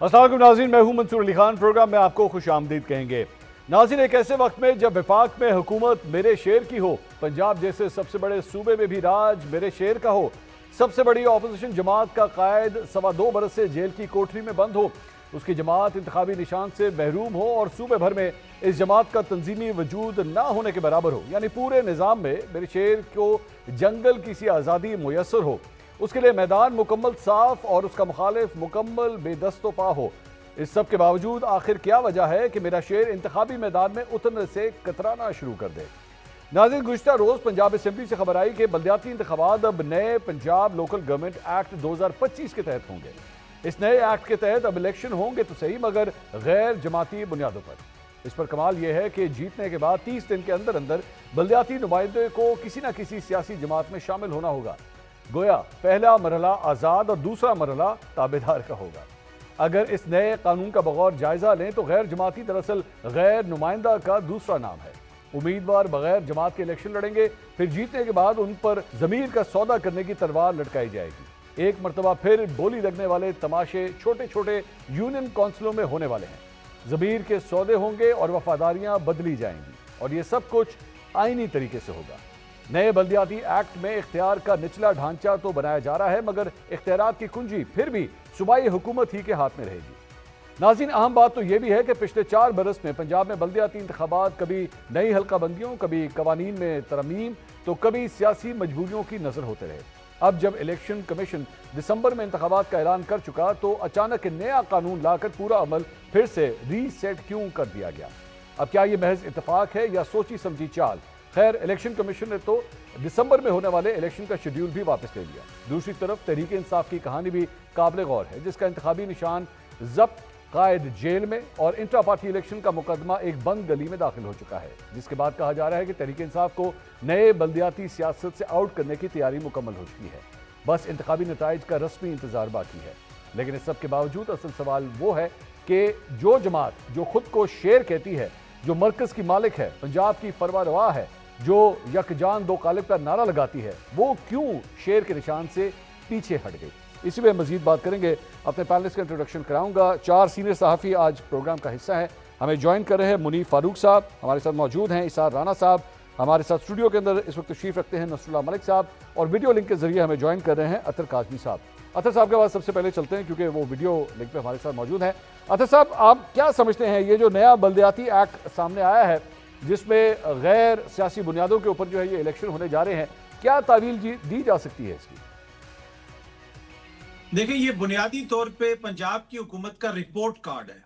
السلام علیکم ناظرین، میں ہوں منصور علی خان۔ پروگرام میں آپ کو خوش آمدید کہیں گے۔ ناظرین، ایک ایسے وقت میں جب وفاق میں حکومت میرے شیر کی ہو، پنجاب جیسے سب سے بڑے صوبے میں بھی راج میرے شیر کا ہو، سب سے بڑی اپوزیشن جماعت کا قائد 2.25 برس سے جیل کی کوٹری میں بند ہو، اس کی جماعت انتخابی نشان سے محروم ہو اور صوبے بھر میں اس جماعت کا تنظیمی وجود نہ ہونے کے برابر ہو، یعنی پورے نظام میں میرے شیر کو جنگل کی سی آزادی میسر ہو، اس کے لیے میدان مکمل صاف اور اس کا مخالف مکمل بے دست و پا ہو، اس سب کے باوجود آخر کیا وجہ ہے کہ میرا شیر انتخابی میدان میں اترنے سے کترانا شروع کر دے؟ ناظرین، گزشتہ روز پنجاب اسمبلی سے خبر آئی کہ بلدیاتی انتخابات اب نئے پنجاب لوکل گورنمنٹ ایکٹ 2025 کے تحت ہوں گے۔ اس نئے ایکٹ کے تحت اب الیکشن ہوں گے تو صحیح، مگر غیر جماعتی بنیادوں پر۔ اس پر کمال یہ ہے کہ جیتنے کے بعد 30 دن کے اندر اندر بلدیاتی نمائندے کو کسی نہ کسی سیاسی جماعت میں شامل ہونا ہوگا۔ گویا پہلا مرحلہ آزاد اور دوسرا مرحلہ تابعدار کا ہوگا۔ اگر اس نئے قانون کا بغور جائزہ لیں تو غیر جماعتی دراصل غیر نمائندہ کا دوسرا نام ہے۔ امیدوار بغیر جماعت کے الیکشن لڑیں گے، پھر جیتنے کے بعد ان پر ضمیر کا سودا کرنے کی تلوار لٹکائی جائے گی۔ ایک مرتبہ پھر بولی لگنے والے تماشے چھوٹے چھوٹے یونین کونسلوں میں ہونے والے ہیں۔ ضمیر کے سودے ہوں گے اور وفاداریاں بدلی جائیں گی، اور یہ سب کچھ آئینی طریقے سے ہوگا۔ نئے بلدیاتی ایکٹ میں اختیار کا نچلا ڈھانچہ تو بنایا جا رہا ہے، مگر اختیارات کی کنجی پھر بھی صوبائی حکومت ہی کے ہاتھ میں رہے گی۔ ناظرین، اہم بات تو یہ بھی ہے کہ پچھلے 4 برس میں پنجاب میں بلدیاتی انتخابات کبھی نئی حلقہ بندیوں، کبھی قوانین میں ترمیم، تو کبھی سیاسی مجبوریوں کی نظر ہوتے رہے۔ اب جب الیکشن کمیشن دسمبر میں انتخابات کا اعلان کر چکا تو اچانک نیا قانون لا کر پورا عمل پھر سے ری سیٹ کیوں کر دیا گیا؟ اب کیا یہ محض اتفاق ہے یا سوچی سمجھی چال؟ خیر، الیکشن کمیشن نے تو دسمبر میں ہونے والے الیکشن کا شیڈیول بھی واپس لے لیا۔ دوسری طرف تحریک انصاف کی کہانی بھی قابل غور ہے، جس کا انتخابی نشان ضبط، قائد جیل میں، اور انٹرا پارٹی الیکشن کا مقدمہ ایک بند گلی میں داخل ہو چکا ہے، جس کے بعد کہا جا رہا ہے کہ تحریک انصاف کو نئے بلدیاتی سیاست سے آؤٹ کرنے کی تیاری مکمل ہو چکی ہے، بس انتخابی نتائج کا رسمی انتظار باقی ہے۔ لیکن اس سب کے باوجود اصل سوال وہ ہے کہ جو جماعت جو خود کو شیر کہتی ہے، جو مرکز کی مالک ہے، پنجاب کی فرما روا ہے، جو یک جان دو قالب کا نعرہ لگاتی ہے، وہ کیوں شیر کے نشان سے پیچھے ہٹ گئی؟ اسی پہ مزید بات کریں گے۔ اپنے پینلسٹ کا انٹروڈکشن کراؤں گا۔ 4 سینئر صحافی آج پروگرام کا حصہ ہیں۔ ہمیں جوائن کر رہے ہیں منیف فاروق صاحب، ہمارے ساتھ موجود ہیں اسار رانا صاحب، ہمارے ساتھ اسٹوڈیو کے اندر اس وقت تشریف رکھتے ہیں نصر اللہ ملک صاحب، اور ویڈیو لنک کے ذریعے ہمیں جوائن کر رہے ہیں اطہر کاظمی صاحب۔ اطہر صاحب کے بعد سب سے پہلے چلتے ہیں کیونکہ وہ ویڈیو لنک پہ ہمارے ساتھ موجود ہیں۔ اطہر صاحب، آپ کیا سمجھتے ہیں یہ جو نیا بلدیاتی ایکٹ سامنے آیا ہے، جس میں غیر سیاسی بنیادوں کے اوپر جو ہے یہ الیکشن ہونے جا رہے ہیں، کیا تعویل دی جا سکتی ہے اس کی؟ دیکھیں، یہ بنیادی طور پہ پنجاب کی حکومت کا رپورٹ کارڈ ہے۔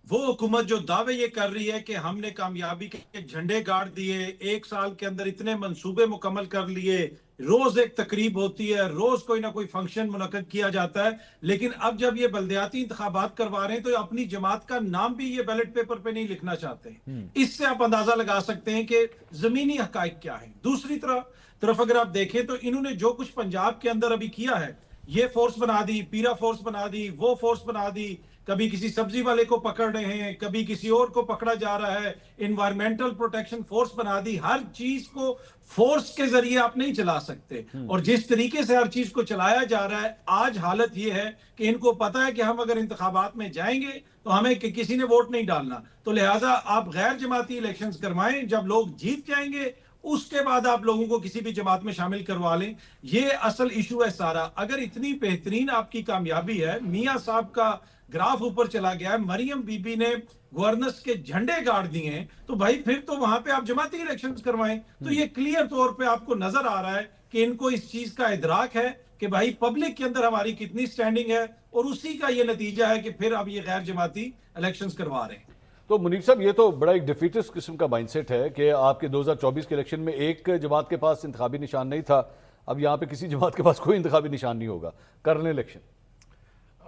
وہ حکومت جو دعوے یہ کر رہی ہے کہ ہم نے کامیابی کے جھنڈے گاڑ دیے، 1 سال کے اندر اتنے منصوبے مکمل کر لیے، روز ایک تقریب ہوتی ہے، روز کوئی نہ کوئی فنکشن منعقد کیا جاتا ہے، لیکن اب جب یہ بلدیاتی انتخابات کروا رہے ہیں تو اپنی جماعت کا نام بھی یہ بیلٹ پیپر پہ نہیں لکھنا چاہتے ہیں۔ اس سے آپ اندازہ لگا سکتے ہیں کہ زمینی حقائق کیا ہیں۔ دوسری طرف اگر آپ دیکھیں تو انہوں نے جو کچھ پنجاب کے اندر ابھی کیا ہے، یہ فورس بنا دی، پیرا فورس بنا دی، وہ فورس بنا دی، کبھی کسی سبزی والے کو پکڑ رہے ہیں، کبھی کسی اور کو پکڑا جا رہا ہے، انوائرمنٹل پروٹیکشن فورس بنا دی۔ ہر چیز کو فورس کے ذریعے آپ نہیں چلا سکتے، اور جس طریقے سے ہر چیز کو چلایا جا رہا ہے، آج حالت یہ ہے کہ ان کو پتا ہے کہ ہم اگر انتخابات میں جائیں گے تو ہمیں کسی نے ووٹ نہیں ڈالنا، تو لہٰذا آپ غیر جماعتی الیکشنز کروائیں، جب لوگ جیت جائیں گے اس کے بعد آپ لوگوں کو کسی بھی جماعت میں شامل کروا لیں۔ یہ اصل ایشو ہے سارا۔ اگر اتنی بہترین آپ کی کامیابی ہے، میاں صاحب کا گراف اوپر چلا گیا ہے، مریم بی بی نے گورننس کے جھنڈے گاڑ دیے ہیں، تو بھائی پھر تو وہاں پہ آپ جماعتی الیکشنز کروائیں۔ تو یہ کلیئر طور پہ آپ کو نظر آ رہا ہے کہ ان کو اس چیز کا ادراک ہے کہ بھائی پبلک کے اندر ہماری کتنی سٹینڈنگ ہے، اور اسی کا یہ نتیجہ ہے کہ پھر اب یہ غیر جماعتی الیکشنز کروا رہے ہیں۔ تو منیف صاحب، یہ تو بڑا ایک ڈیفیٹس قسم کا مائنڈ سیٹ ہے کہ آپ کے 2024 کے الیکشن میں ایک جماعت کے پاس انتخابی نشان نہیں تھا، اب یہاں پہ کسی جماعت کے پاس کوئی انتخابی نشان نہیں ہوگا، کر لیں الیکشن۔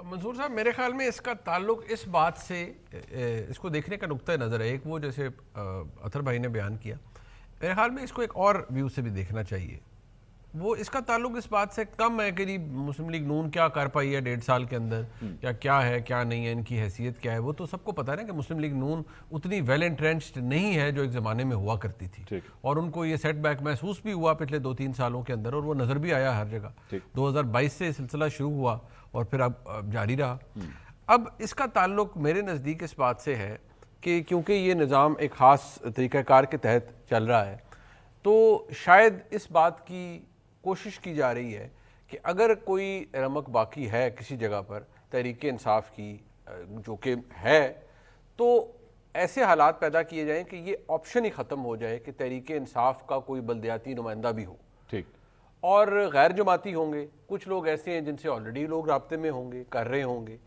منصور صاحب، میرے خیال میں اس کا تعلق اس بات سے، اس کو دیکھنے کا نقطہ نظر ہے، ایک وہ جیسے اطہر بھائی نے بیان کیا، میرے خیال میں اس کو ایک اور ویو سے بھی دیکھنا چاہیے۔ وہ اس کا تعلق اس بات سے کم ہے کہ مسلم لیگ نون کیا کر پائی ہے 1.5 سال کے اندر، کیا ہے کیا نہیں ہے، ان کی حیثیت کیا ہے۔ وہ تو سب کو پتہ ہے نا کہ مسلم لیگ نون اتنی ویل انٹرینچڈ نہیں ہے جو ایک زمانے میں ہوا کرتی تھی، اور ان کو یہ سیٹ بیک محسوس بھی ہوا پچھلے 2-3 سالوں کے اندر، اور وہ نظر بھی آیا ہر جگہ۔ 2022 سے سلسلہ شروع ہوا اور پھر اب جاری رہا۔ اب اس کا تعلق میرے نزدیک اس بات سے ہے کہ کیونکہ یہ نظام ایک خاص طریقہ کار کے تحت چل رہا ہے، تو شاید اس بات کی کوشش کی جا رہی ہے کہ اگر کوئی رمق باقی ہے کسی جگہ پر تحریک انصاف کی جو کہ ہے، تو ایسے حالات پیدا کیے جائیں کہ یہ آپشن ہی ختم ہو جائے کہ تحریک انصاف کا کوئی بلدیاتی نمائندہ بھی ہو، ٹھیک، اور غیر جماعتی ہوں گے. کچھ لوگ ایسے ہیں جن سے آلریڈی لوگ رابطے میں ہوں گے، کر رہے ہوں گے.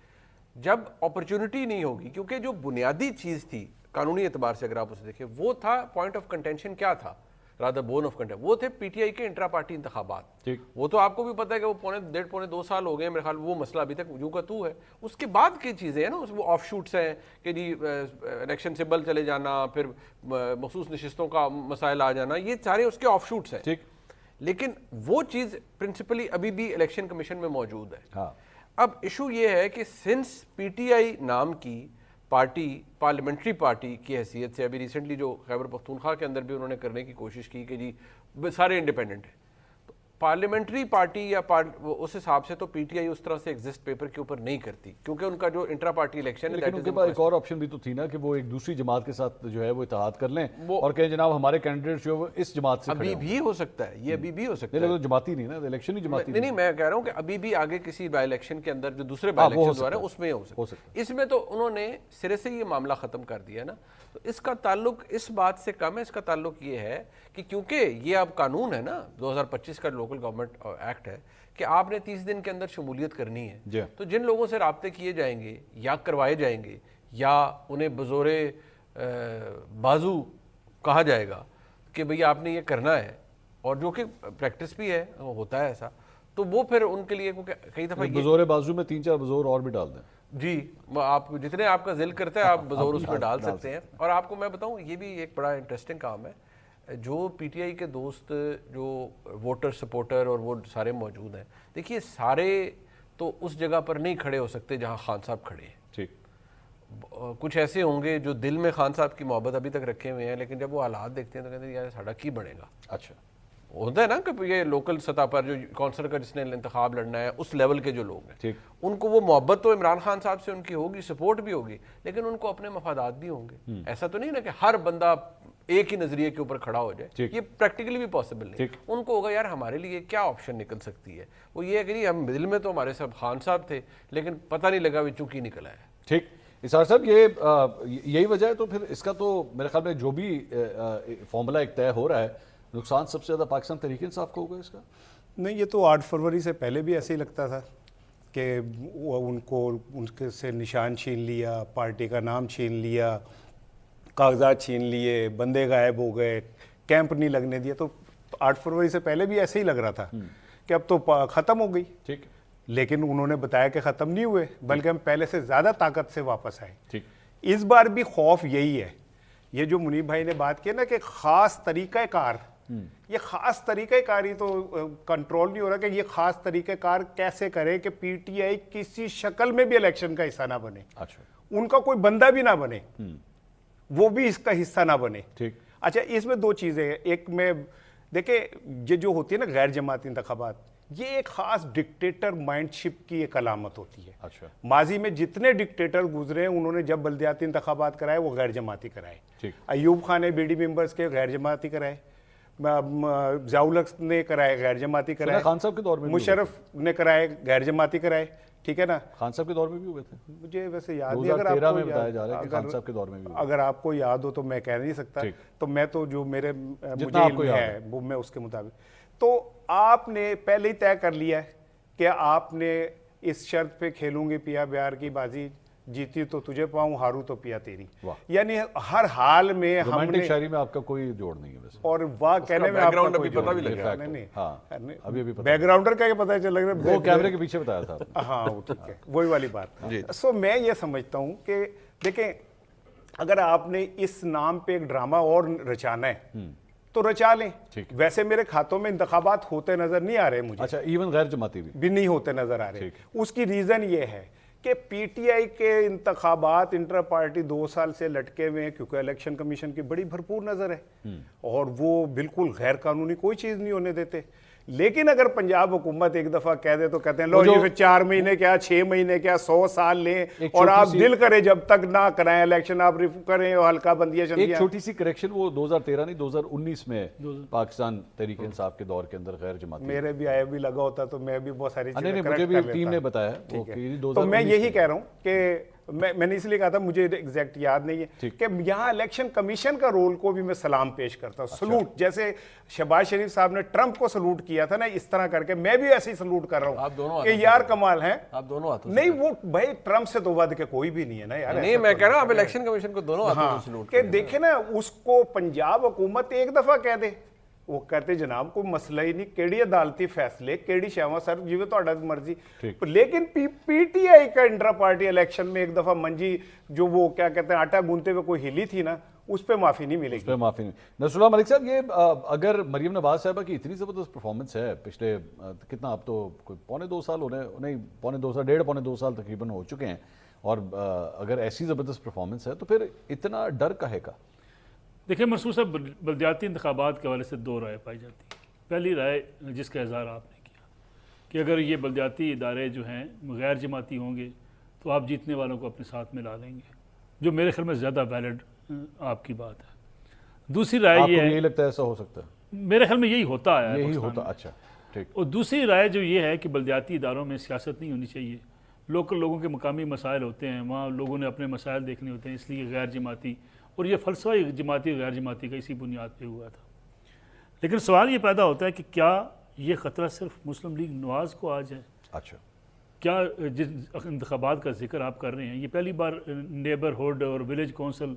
جب اپرچونٹی نہیں ہوگی، کیونکہ جو بنیادی چیز تھی قانونی اعتبار سے اگر آپ اسے دیکھیں، وہ تھا پوائنٹ آف کنٹینشن کیا تھا، رادر بون آف کنٹینشن، وہ تھے پی ٹی آئی کے انٹرا پارٹی انتخابات. وہ تو آپ کو بھی پتہ ہے کہ وہ پونے دو سال ہو گئے میرے خیال، وہ مسئلہ ابھی تک یوں کا تو ہے. اس کے بعد کی چیزیں ہیں نا، وہ آف شوٹس ہیں کہ جی الیکشن سمبل چلے جانا، پھر مخصوص نشستوں کا مسائل آ جانا، یہ سارے اس کے آف شوٹس ہیں. ٹھیک، لیکن وہ چیز پرنسپلی ابھی بھی الیکشن کمیشن میں موجود ہے. ہاں. اب ایشو یہ ہے کہ سنس پی ٹی آئی نام کی پارٹی پارلیمنٹری پارٹی کی حیثیت سے، ابھی ریسنٹلی جو خیبر پختونخوا کے اندر بھی انہوں نے کرنے کی کوشش کی کہ جی سارے انڈیپینڈنٹ ہیں، تو پارلیمنٹری پارٹی یا اس حساب سے تو پی ٹی آئی اس طرح سے ایگزسٹ پیپر کے اوپر نہیں کرتی، کیونکہ ان کا جو انٹرا پارٹی الیکشن ہے. لیکن ان کے پاس ایک اور آپشن بھی تو تھی نا کہ وہ ایک دوسری جماعت کے ساتھ جو ہے وہ اتحاد کر لیں اور کہیں جناب ہمارے کینڈیڈیٹ جو ہے وہ اس جماعت سے ابھی بھی ہو سکتا ہے، یہ ابھی بھی ہو سکتا ہے. لیکن جماعتی نہیں نا، الیکشن ہی جماعتی نہیں، میں کہہ رہا ہوں کہ ابھی بھی آگے کسی بائی الیکشن کے اندر جو دوسرے بائی الیکشن ہو رہے ہیں اس میں ہو سکتا ہے. اس میں تو انہوں نے سرے سے یہ معاملہ ختم کر دیا نا. تو اس کا تعلق اس بات سے کم ہے، اس کا تعلق یہ ہے کہ کیونکہ یہ اب قانون ہے نا 2025 کا لوکل گورنمنٹ ایکٹ ہے کہ آپ نے 30 دن کے اندر شمولیت کرنی ہے. تو جن لوگوں سے رابطے کیے جائیں گے یا کروائے جائیں گے یا انہیں بزور بازو کہا جائے گا کہ بھئی آپ نے یہ کرنا ہے، اور جو کہ پریکٹس بھی ہے، ہوتا ہے ایسا، تو وہ پھر ان کے لیے کئی دفعہ بزور بازو میں 3-4 بزور اور بھی ڈال دیں. جی، آپ جتنے آپ کا ذل کرتا ہے آپ بزور اس میں ڈال سکتے ہیں. اور آپ کو میں بتاؤں یہ بھی ایک بڑا انٹرسٹنگ کام ہے. جو پی ٹی آئی کے دوست جو ووٹر سپورٹر اور وہ سارے موجود ہیں، دیکھیے سارے تو اس جگہ پر نہیں کھڑے ہو سکتے جہاں خان صاحب کھڑے ہیں. ٹھیک، کچھ ایسے ہوں گے جو دل میں خان صاحب کی محبت ابھی تک رکھے ہوئے ہیں، لیکن جب وہ حالات دیکھتے ہیں تو کہتے ہیں یار ساڑھا کی بنے گا. اچھا، ہوتا ہے نا کہ یہ لوکل سطح پر جو کونسلر کا جس نے انتخاب لڑنا ہے اس لیول کے جو لوگ ہیں، ان کو وہ محبت تو عمران خان صاحب سے ان کی ہوگی، سپورٹ بھی ہوگی، لیکن ان کو اپنے مفادات بھی ہوں گے. ایسا تو نہیں نا کہ ہر بندہ ایک ہی نظریے کے اوپر کھڑا ہو جائے، یہ پریکٹیکلی بھی پاسبل نہیں. ان کو ہوگا یار ہمارے لیے کیا آپشن نکل سکتی ہے. وہ یہ ہے کہ ہم دل میں تو ہمارے صاحب خان صاحب تھے، لیکن پتہ نہیں لگا وہ چونکہ نکل آیا. ٹھیک. اسحاق صاحب یہی وجہ ہے تو پھر اس کا تو میرے خیال میں جو بھی فارمولا ایک طے ہو رہا ہے، نقصان سب سے زیادہ پاکستان تحریک انصاف کو ہوگا اس کا؟ نہیں، یہ تو 8 فروری سے پہلے بھی ایسے ہی لگتا تھا کہ ان کو ان کے سے نشان چھین لیا، پارٹی کا نام چھین لیا، کاغذات چھین لیے، بندے غائب ہو گئے، کیمپ نہیں لگنے دیا. تو 8 فروری سے پہلے بھی ایسے ہی لگ رہا تھا کہ اب تو ختم ہو گئی. ٹھیک، لیکن انہوں نے بتایا کہ ختم نہیں ہوئے، بلکہ ہم پہلے سے زیادہ طاقت سے واپس آئے. ٹھیک، اس بار بھی خوف یہی ہے. یہ جو منیب بھائی نے بات کی نا کہ خاص طریقہ کار، یہ خاص طریقہ کار ہی تو کنٹرول نہیں ہو رہا کہ یہ خاص طریقہ کار کیسے کرے کہ پی ٹی آئی کسی شکل میں بھی الیکشن کا حصہ نہ بنے. اچھا، ان کا کوئی بندہ بھی نہ بنے، وہ بھی اس کا حصہ نہ بنے. ٹھیک. اچھا، اس میں 2 چیزیں ہیں. ایک میں دیکھیں یہ جو ہوتی ہے نا غیر جماعتی انتخابات، یہ ایک خاص ڈکٹیٹر مائنڈ شپ کی ایک علامت ہوتی ہے. اچھا، ماضی میں جتنے ڈکٹیٹر گزرے ہیں انہوں نے جب بلدیاتی انتخابات کرائے وہ غیر جماعتی کرائے. ایوب خان نے بی ڈی ممبرز کے غیر جماعتی کرائے، ضیاء الحق نے کرائے غیر جماعتی کرائے، خان صاحب کے دور میں مشرف نے کرائے غیر جماعتی کرائے. ٹھیک ہے نا، خان صاحب کے دور میں بھی ہوئے تھے. مجھے ویسے یاد نہیں، اگر آپ کو یاد ہو تو میں کہہ نہیں سکتا. تو میں تو جو میرے مجھے علم ہے وہ میں اس کے مطابق. تو آپ نے پہلے ہی طے کر لیا ہے کہ آپ نے اس شرط پہ کھیلوں گی پیا بیار کی بازی، جیتی تو تجھے پاؤں، ہاروں تو پیا تیری. یعنی ہر حال میں ہم نے، شاعری میں آپ کا کوئی جوڑ نہیں ہے ویسے، اور واہ کہنے میں آپ کا کوئی جوڑ نہیں. بیک گراؤنڈر کا یہ پتہ چل رہا ہے، وہ کیمرے کے پیچھے بتایا تھا. ہاں ٹھیک ہے، وہی والی بات. سو میں یہ سمجھتا ہوں کہ دیکھیں اگر آپ نے اس نام پہ ایک ڈرامہ اور رچانا ہے تو رچا لیں. ویسے میرے کھاتوں میں انتخابات ہوتے نظر نہیں آ رہے مجھے. اچھا، ایون غیر جماعتی بھی نہیں ہوتے نظر آ رہے. اس کی ریزن یہ ہے کہ پی ٹی آئی کے انتخابات انٹر پارٹی 2 سال سے لٹکے ہوئے ہیں، کیونکہ الیکشن کمیشن کی بڑی بھرپور نظر ہے اور وہ بالکل غیر قانونی کوئی چیز نہیں ہونے دیتے. لیکن اگر پنجاب حکومت ایک دفعہ کہہ دے تو کہتے ہیں لو یہ 4 مہینے کیا 6 مہینے کیا 100 سال لیں اور آپ دل کرے جب تک نہ کرائیں الیکشن آپ ریفو کریں اور ہلکا بندیاں ایک چھوٹی سی کریکشن وہ 2013 نہیں 2019 میں پاکستان تحریک انصاف کے دور کے اندر غیر جماعتی میرے بھی آئے بھی لگا ہوتا تو میں بھی بہت ساری چیزیں مجھے بھی ٹیم نے بتایا تو میں یہی کہہ رہا ہوں کہ میں نے اس لیے کہا تھا مجھے ایگزیکٹ یاد نہیں ہے کہ یہاں الیکشن کمیشن کا رول کو بھی میں سلام پیش کرتا ہوں سلوٹ جیسے شہباز شریف صاحب نے ٹرمپ کو سلوٹ کیا تھا نا اس طرح کر کے میں بھی ایسے ہی سلوٹ کر رہا ہوں کہ یار کمال ہے آپ دونوں ہاتھوں نہیں وہ بھائی ٹرمپ سے تو ود کے کوئی بھی نہیں ہے نا یار نہیں میں کہہ رہا ہوں آپ الیکشن کمیشن کو دونوں ہاتھوں سے سلوٹ کہ دیکھیں نا اس کو پنجاب حکومت ایک دفعہ کہہ دے وہ کہتے جناب کوئی مسئلہ ہی نہیں کیڑی عدالتی فیصلے کیڑی شیواں سر جیوے تہاڈا مرضی لیکن پی ٹی آئی کا انٹرا پارٹی الیکشن میں ایک دفعہ منجی جو وہ کیا کہتے ہیں آٹا گونتے ہوئے کوئی ہلی تھی نا اس پہ معافی نہیں ملے گی معافی نہیں نصر اللہ ملک صاحب یہ اگر مریم نواز صاحبہ کی اتنی زبردست پرفارمنس ہے پچھلے کتنا اب تو کوئی پونے 2 سال ہونے نہیں پونے 2 سال 1.5 سال تقریباً ہو چکے ہیں اور اگر ایسی زبردست پرفارمنس ہے تو پھر اتنا ڈر کہے کا دیکھیں منصور صاحب بلدیاتی انتخابات کے حوالے سے 2 رائے پائی جاتی ہیں پہلی رائے جس کا اظہار آپ نے کیا کہ اگر یہ بلدیاتی ادارے جو ہیں غیر جماعتی ہوں گے تو آپ جیتنے والوں کو اپنے ساتھ میں لا لیں گے جو میرے خیال میں زیادہ ویلڈ آپ کی بات ہے دوسری رائے یہ ہے یہی لگتا ہے ایسا ہو سکتا ہے میرے خیال میں یہی ہوتا ہے یہی ہوتا اچھا ٹھیک اور دوسری رائے جو یہ ہے کہ بلدیاتی اداروں میں سیاست نہیں ہونی چاہیے لوکل لوگوں کے مقامی مسائل ہوتے ہیں وہاں لوگوں نے اپنے مسائل دیکھنے ہوتے ہیں اس لیے غیر جماعتی اور یہ فلسفہ جماعتی غیر جماعتی کا اسی بنیاد پہ ہوا تھا لیکن سوال یہ پیدا ہوتا ہے کہ کیا یہ خطرہ صرف مسلم لیگ نواز کو آ جائے اچھا کیا جن انتخابات کا ذکر آپ کر رہے ہیں یہ پہلی بار نیبرہڈ اور ولیج کونسل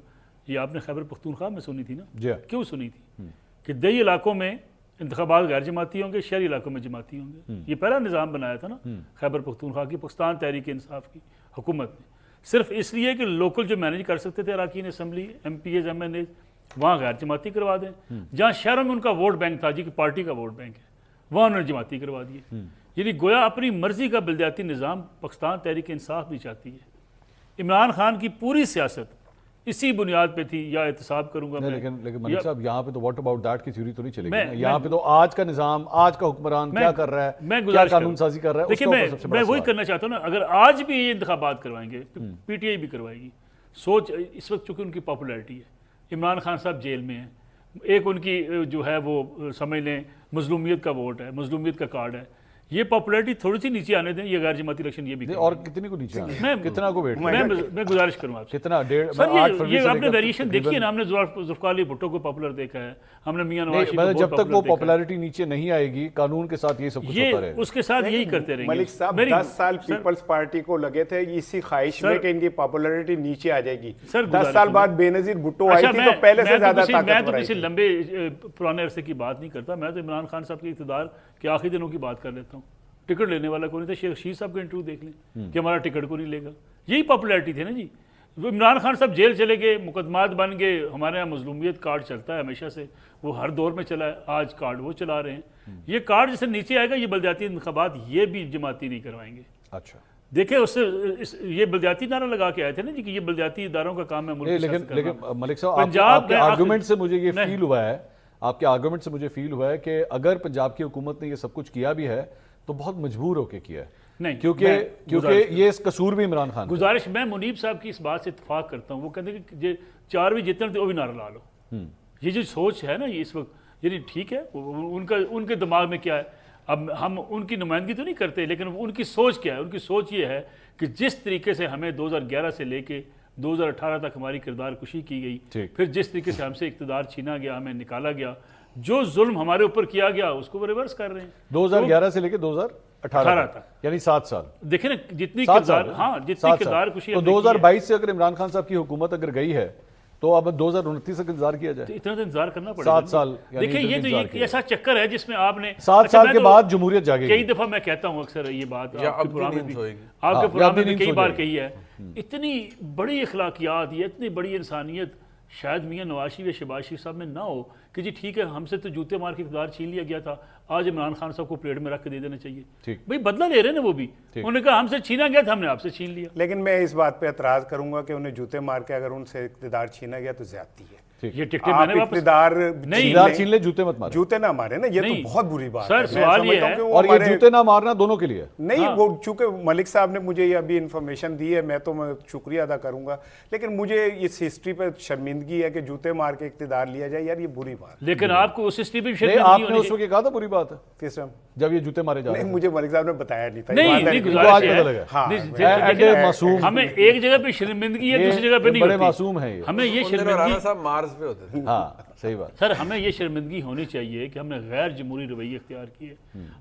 یہ آپ نے خیبر پختونخوا میں سنی تھی نا کیوں سنی تھی کہ دیہی علاقوں میں انتخابات غیر جماعتی ہوں گے شہری علاقوں میں جماعتی ہوں گے یہ پہلا نظام بنایا تھا نا خیبر پختونخوا کی پاکستان تحریک انصاف کی حکومت نے صرف اس لیے کہ لوکل جو مینیج کر سکتے تھے اراکین assembly M P As M N As وہاں غیر جماعتی کروا دیں جہاں شہروں میں ان کا ووٹ بینک تھا جی کہ پارٹی کا ووٹ بینک ہے وہاں انہوں نے جماعتی کروا دیے یعنی گویا اپنی مرضی کا بلدیاتی نظام پاکستان تحریک انصاف بھی چاہتی ہے عمران خان کی پوری سیاست اسی بنیاد پہ تھی یا احتساب کروں گا میں لیکن ملک صاحب یہاں پہ تو واٹ اباؤٹ دیٹ کی تھیوری تو نہیں چلے گی یہاں پہ تو آج کا نظام آج کا حکمران کیا کر رہا ہے کیا قانون سازی کر رہا ہے دیکھیں میں وہی کرنا چاہتا ہوں نا اگر آج بھی یہ انتخابات کروائیں گے پی ٹی آئی بھی کروائے گی سوچ اس وقت چونکہ ان کی پاپولیرٹی ہے عمران خان صاحب جیل میں ہیں ایک ان کی جو ہے وہ سمجھ لیں مظلومیت کا ووٹ ہے مظلومیت کا کارڈ ہے یہ پاپولیرٹی تھوڑی سی نیچے آنے دیں یہ غیر جماعتی الیکشن یہ بھی اور کتنی کو نیچے آنا کتنا کو ویٹ میں گزارش کروں آپ سے کتنا یہ آپ نے ویریشن دیکھی ہے نا ہم نے ذوالفقار علی بھٹو کو پاپولر دیکھا ہے ہم نے میاں نواز شریف جب تک وہ پاپولیرٹی نیچے نہیں آئے گی قانون کے ساتھ یہ سب کچھ ہوتا رہے اس کے ساتھ یہی کرتے رہیں گے ملک صاحب 10 سال پیپلز پارٹی کو لگے تھے اسی خواہش میں کہ ان کی پاپولیرٹی نیچے آ جائے گی 10 سال بعد بے نظیر بھٹو آئی تھی تو پہلے سے زیادہ طاقتور میں تو کسی لمبے پرانے عرصے کی بات نہیں کرتا میں تو عمران خان صاحب کے اقتدار کے آخری دنوں کی بات کر لیتا ہوں ٹکٹ لینے والا کو نہیں تھا شیخ رشید صاحب کا انٹرویو دیکھ لیں کہ ہمارا ٹکٹ کو نہیں لے گا یہی پاپولیرٹی تھی نا جی عمران خان صاحب جیل چلے گئے مقدمات بن گئے ہمارے یہاں مظلومیت کارڈ چلتا ہے ہمیشہ سے وہ ہر دور میں چلا ہے آج کارڈ وہ چلا رہے ہیں یہ کارڈ جیسے نیچے آئے گا یہ بلدیاتی انتخابات یہ بھی جماعتی نہیں کروائیں گے اچھا دیکھیں اس سے یہ بلدیاتی نعرہ لگا کے آئے تھے نا جی کہ یہ بلدیاتی اداروں کا کام ہے لیکن ملک صاحب آپ کے آرگومنٹ سے مجھے یہ فیل ہوا ہے آپ کے آرگومنٹ سے مجھے فیل ہوا ہے کہ اگر پنجاب کی حکومت نے یہ سب کچھ کیا بھی ہے تو بہت مجبور ہو کے کیا ہے نہیں کیونکہ یہ اس قصور بھی عمران خان گزارش میں منیب صاحب کی اس بات سے اتفاق کرتا ہوں وہ کہتے ہیں کہ 4 بھی جتنے تھے وہ بھی نعرہ لا لو یہ جو سوچ ہے نا یہ اس وقت یعنی ٹھیک ہے ان کے دماغ میں کیا ہے اب ہم ان کی نمائندگی تو نہیں کرتے لیکن ان کی سوچ کیا ہے ان کی سوچ یہ ہے کہ جس طریقے سے ہمیں 2011 سے لے کے 2018 تک ہماری کردار کشی کی گئی پھر جس طریقے سے ہم سے اقتدار چھینا گیا ہمیں نکالا گیا جو ظلم ہمارے اوپر کیا گیا اس کو وہ ریورس کر رہے ہیں 2011 سے لے کے 2018 تک یعنی 7 سال دیکھیں نا جتنی کردار کشی تو 2022 سے اگر عمران خان صاحب کی حکومت اگر گئی ہے تو اب 2029 تک انتظار کیا جائے اتنا تو انتظار کرنا پڑے گا 7 سال دیکھیں یہ تو ایک ایسا چکر ہے جس میں آپ نے 7 سال کے بعد جمہوریت جاگے کئی دفعہ میں کہتا ہوں اکثر یہ بات آپ کے پروگرام میں بھی کئی بار کہی ہے اتنی بڑی اخلاقیات یا اتنی بڑی انسانیت شاید میاں نواز شریف یا شہباز شریف صاحب میں نہ ہو کہ جی ٹھیک ہے ہم سے تو جوتے مار کے اقتدار چھین لیا گیا تھا آج عمران خان صاحب کو پلیٹ میں رکھ کے دے دینا چاہیے بھائی بدلہ لے رہے ہیں نا وہ بھی انہوں نے کہا ہم سے چھینا گیا تھا ہم نے آپ سے چھین لیا لیکن میں اس بات پہ اعتراض کروں گا کہ انہیں جوتے مار کے اگر ان سے اقتدار چھینا گیا تو زیادتی ہے یہ ٹکٹیں میں نے واپس اقتدار چھین لے جوتے مت مارے. جوتے نہ مارے نا, یہ تو بہت بری بات سر ہے. سوال یہ ہے, اور یہ جوتے نہ مارنا دونوں کے لیے نہیں, وہ چونکہ ملک صاحب نے مجھے یہ ابھی انفارمیشن دی ہے, میں شکریہ ادا کروں گا, لیکن مجھے اس ہسٹری پہ شرمندگی ہے کہ جوتے مار کے اقتدار لیا جائے. یار یہ بری بات. لیکن آپ کو اس ہسٹری پہ نہیں, آپ نے اس وقت کہا تھا بری بات ہے کس ٹائم جب یہ جوتے مارے جا رہے نہیں, مجھے ملک صاحب نے بتایا نہیں تھا. نہیں, آج پتہ لگا. ہمیں ایک جگہ پہ شرمندگی ہے, دوسری جگہ پہ نہیں بڑے ہوتی. معصوم ہیں یہ. ہمیں یہ شرمندگی صاحب مارس پہ ہوتے تھے. ہاں صحیح بات. سر ہمیں یہ شرمندگی ہونی چاہیے کہ ہم نے غیر جمہوری رویے اختیار کیے.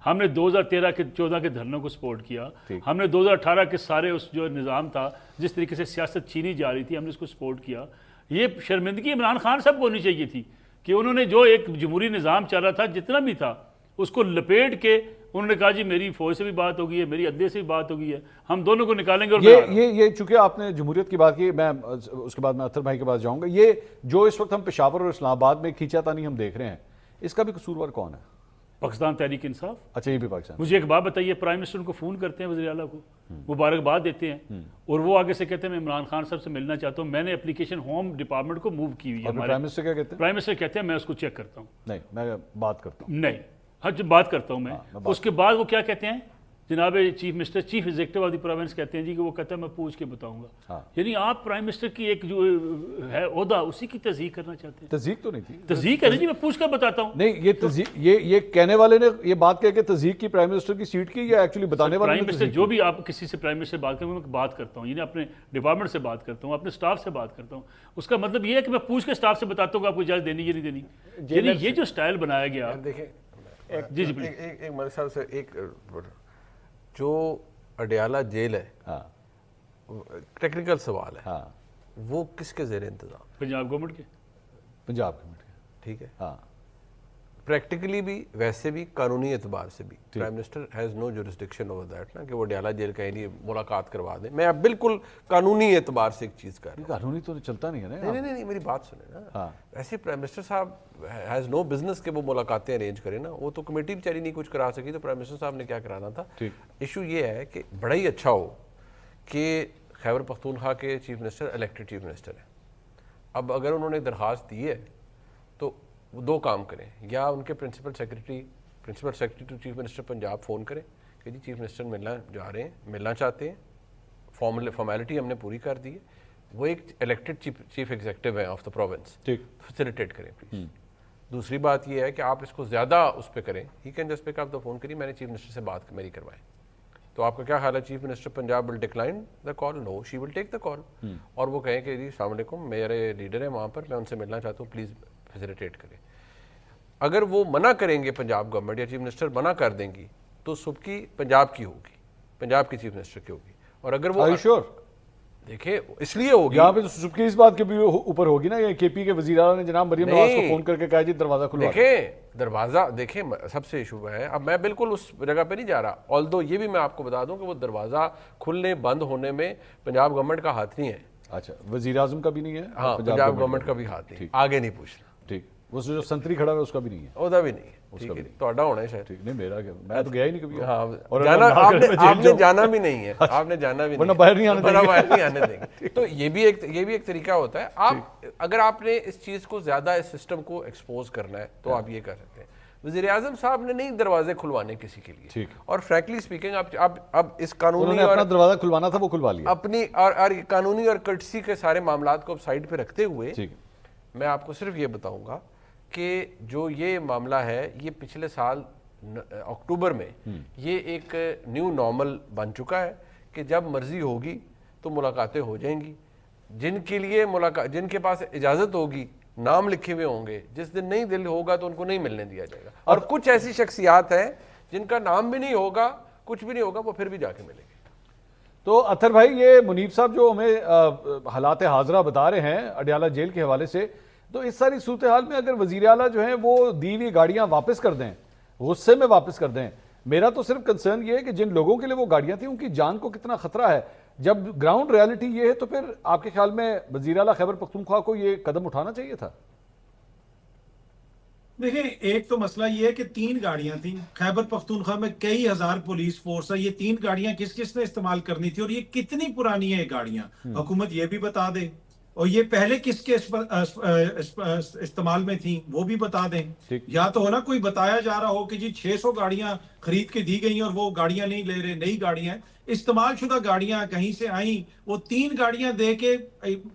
ہم نے 2013 کے 14 کے دھرنوں کو سپورٹ کیا. ہم نے 2018 کے سارے اس جو نظام تھا, جس طریقے سے سیاست چھینی جا رہی تھی, ہم نے اس کو سپورٹ کیا. یہ شرمندگی عمران خان صاحب کو ہونی چاہیے تھی کہ انہوں نے جو ایک جمہوری نظام چل رہا تھا, جتنا بھی تھا, اس کو لپیٹ کے انہوں نے کہا جی میری فوج سے بھی بات ہو گئی ہے, میری عدلیہ سے بھی بات ہو گئی ہے, ہم دونوں کو نکالیں گے. اور یہ چونکہ آپ نے جمہوریت کی بات کی, میں اس کے بعد میں اطہر بھائی کے پاس جاؤں گا. یہ جو اس وقت ہم پشاور اور اسلام آباد میں کھینچا تانی ہم دیکھ رہے ہیں, اس کا بھی قصوروار کون ہے؟ پاکستان تحریک انصاف. اچھا, یہ بھی پاکستان. مجھے ایک بات بتائیے, پرائم منسٹر کو فون کرتے ہیں, وزیر اعلیٰ کو مبارکباد دیتے ہیں, اور وہ آگے سے کہتے ہیں میں عمران خان صاحب سے ملنا چاہتا ہوں, میں نے اپلیکیشن ہوم ڈپارٹمنٹ کو موو کی ہوئی ہے. پرائم منسٹر کیا کہتے ہیں؟ پرائم منسٹر کہتے ہیں میں اس کو چیک کرتا ہوں. نہیں, میں بات کرتا ہوں. نہیں, ہاں جب بات کرتا ہوں میں, اس کے بعد وہ کیا کہتے ہیں جناب chief minister, chief executive of the province کہتے ہیں جی کہ وہ کہتا ہے میں پوچھ کے بتاؤں گا. یعنی آپ پرائم منسٹر کی ایک جو ہے عہدہ, اسی کی تصدیق کرنا چاہتے ہیں. تصدیق تو نہیں تھی. تصدیق ہے جی, میں پوچھ کر بتاتا ہوں. نہیں, یہ تصدیق, یہ کہنے والے نے یہ بات کہہ کے تصدیق کی پرائم منسٹر کی سیٹ کی, یا ایکچولی بتانے والے پرائم منسٹر جو بھی آپ کسی سے پرائم منسٹر سے بات کریں, میں بات کرتا ہوں, یعنی اپنے ڈپارٹمنٹ سے بات کرتا ہوں, اپنے سٹاف سے بات کرتا ہوں. اس کا مطلب یہ ہے کہ میں پوچھ کے سٹاف سے بتاتا ہوں کہ آپ کو اجازت دینی یا نہیں دینی. یعنی یہ جو سٹائل بنایا گیا. دیکھیں جی جی ایک ملک صاحب سے ایک جو اڈیالہ جیل ہے, ٹیکنیکل سوال ہے, وہ کس کے زیر انتظام؟ پنجاب گورنمنٹ کے. پنجاب گورنمنٹ کے. ٹھیک ہے. ہاں, پریکٹیکلی بھی, ویسے بھی, قانونی اعتبار سے بھی prime minister has no jurisdiction over that نا کہ وہ اڈیالہ جیل کہیں لیے ملاقات کروا دیں. میں اب بالکل قانونی اعتبار سے ایک چیز کر رہا ہوں. قانونی تو چلتا نہیں ہے نا. نہیں, میری بات سنیں نا. ایسے پرائم منسٹر صاحب ہیز نو بزنس کہ وہ ملاقاتیں ارینج کریں نا. وہ تو کمیٹی بیچاری نہیں کچھ کرا سکی, تو پرائم منسٹر صاحب نے کیا کرانا تھا. ایشو یہ ہے کہ بڑا ہی اچھا ہو کہ خیبر پختونخوا کے chief minister elected chief minister ہیں. اب اگر انہوں نے درخواست دی ہے تو وہ دو کام کریں, یا ان کے principal secretary to chief minister Punjab phone کریں کہ جی چیف منسٹر ملنا جا رہے ہیں, ملنا چاہتے ہیں, فارمیلٹی ہم نے پوری کر دی ہے, وہ ایک الیکٹڈ چیف ایگزیکٹو ہیں آف دا پروونس, فیسیلیٹیٹ کریں پلیز. دوسری بات یہ ہے کہ آپ اس کو زیادہ اس پہ کریں, he can just pick up the phone کریے میں نے چیف منسٹر سے بات میری کروائیں. تو آپ کا کیا خیال ہے, چیف منسٹر پنجاب ول ڈکلائن دا کال؟ نو, شی ول ٹیک دا کال, اور وہ کہیں کہ جی السلام علیکم, میرے لیڈر ہیں وہاں پر, میں ان سے ملنا چاہتا ہوں, پلیز فیسیلیٹیٹ کریں. اگر وہ منع کریں گے, پنجاب گورنمنٹ یا چیف منسٹر منع کر دیں گی, تو سبکی پنجاب کی ہوگی, پنجاب کی چیف منسٹر کی ہوگی. اور اگر وہ دیکھیں اس لیے ہوگی, یہاں پہ سبکی اس بات کے بھی اوپر ہوگی نا, کے پی کے وزیر اعلیٰ نے جناب مریم نواز کو فون کر کے کہا جی دروازہ کھلوا. دیکھیں دروازہ, دیکھیں سب سے ایشو ہے, اب میں بالکل اس جگہ پہ نہیں جا رہا, آلدو یہ بھی میں آپ کو بتا دوں کہ وہ دروازہ کھلنے بند ہونے میں پنجاب گورنمنٹ کا ہاتھ نہیں ہے. اچھا, وزیر اعظم کا بھی نہیں ہے. ہاں, پنجاب گورنمنٹ کا بھی ہاتھ نہیں, آگے نہیں پوچھنا. ٹھیک, وہ جو سنتری کھڑا ہے اس کا بھی نہیں ہے. وہ بھی نہیں ہے, تھوڑا ہونا ہے شاید. ٹھیک, نہیں میرا کیا, میں تو گیا ہی نہیں کبھی. ہاں, آپ نے جانا بھی نہیں ہے, آپ نے جانا بھی نہیں, باہر نہیں آنے دیں گے. تو یہ بھی ایک طریقہ ہوتا ہے. آپ اگر آپ نے اس چیز کو زیادہ, اس سسٹم کو ایکسپوز کرنا ہے تو آپ یہ کر سکتے ہیں. وزیر اعظم صاحب نے نہیں دروازے کھلوانے کسی کے لیے, اور فرینکلی اسپیکنگ اب اس قانونی اور دروازہ کھلوانا تھا وہ کھلوا لیا. اپنی اور قانونی اور کرٹسی کے سارے معاملات کو سائڈ پہ رکھتے ہوئے میں آپ کو صرف یہ بتاؤں گا کہ جو یہ معاملہ ہے, یہ پچھلے سال اکتوبر میں یہ ایک نیو نارمل بن چکا ہے کہ جب مرضی ہوگی تو ملاقاتیں ہو جائیں گی. جن کے لیے جن کے پاس اجازت ہوگی, نام لکھے ہوئے ہوں گے, جس دن نہیں دل ہوگا تو ان کو نہیں ملنے دیا جائے گا. اور کچھ ایسی شخصیات ہیں جن کا نام بھی نہیں ہوگا, کچھ بھی نہیں ہوگا, وہ پھر بھی جا کے ملیں گے. تو اطہر بھائی, یہ منیب صاحب جو ہمیں حالات حاضرہ بتا رہے ہیں اڈیالہ جیل کے حوالے سے, تو اس ساری صورتحال میں اگر وزیر اعلیٰ جو ہیں وہ دی ہوئی گاڑیاں واپس کر دیں, غصے میں واپس کر دیں, میرا تو صرف کنسرن یہ ہے کہ جن لوگوں کے لیے وہ گاڑیاں تھیں ان کی جان کو کتنا خطرہ ہے. جب گراؤنڈ ریالٹی یہ ہے تو پھر آپ کے خیال میں وزیر اعلیٰ خیبر پختونخوا کو یہ قدم اٹھانا چاہیے تھا؟ دیکھیں, ایک تو مسئلہ یہ ہے کہ 3 گاڑیاں تھیں خیبر پختونخوا میں, کئی ہزار پولیس فورس ہے, یہ 3 گاڑیاں کس کس نے استعمال کرنی تھی, اور یہ کتنی پرانی ہیں گاڑیاں, حکومت یہ بھی بتا دے. اور یہ پہلے کس کے استعمال میں تھیں وہ بھی بتا دیں. یا تو ہونا کوئی بتایا جا رہا ہو کہ جی 600 گاڑیاں خرید کے دی گئی اور وہ گاڑیاں نہیں لے رہے, نئی گاڑیاں ہیں, استعمال شدہ گاڑیاں کہیں سے آئیں, وہ 3 گاڑیاں دے کے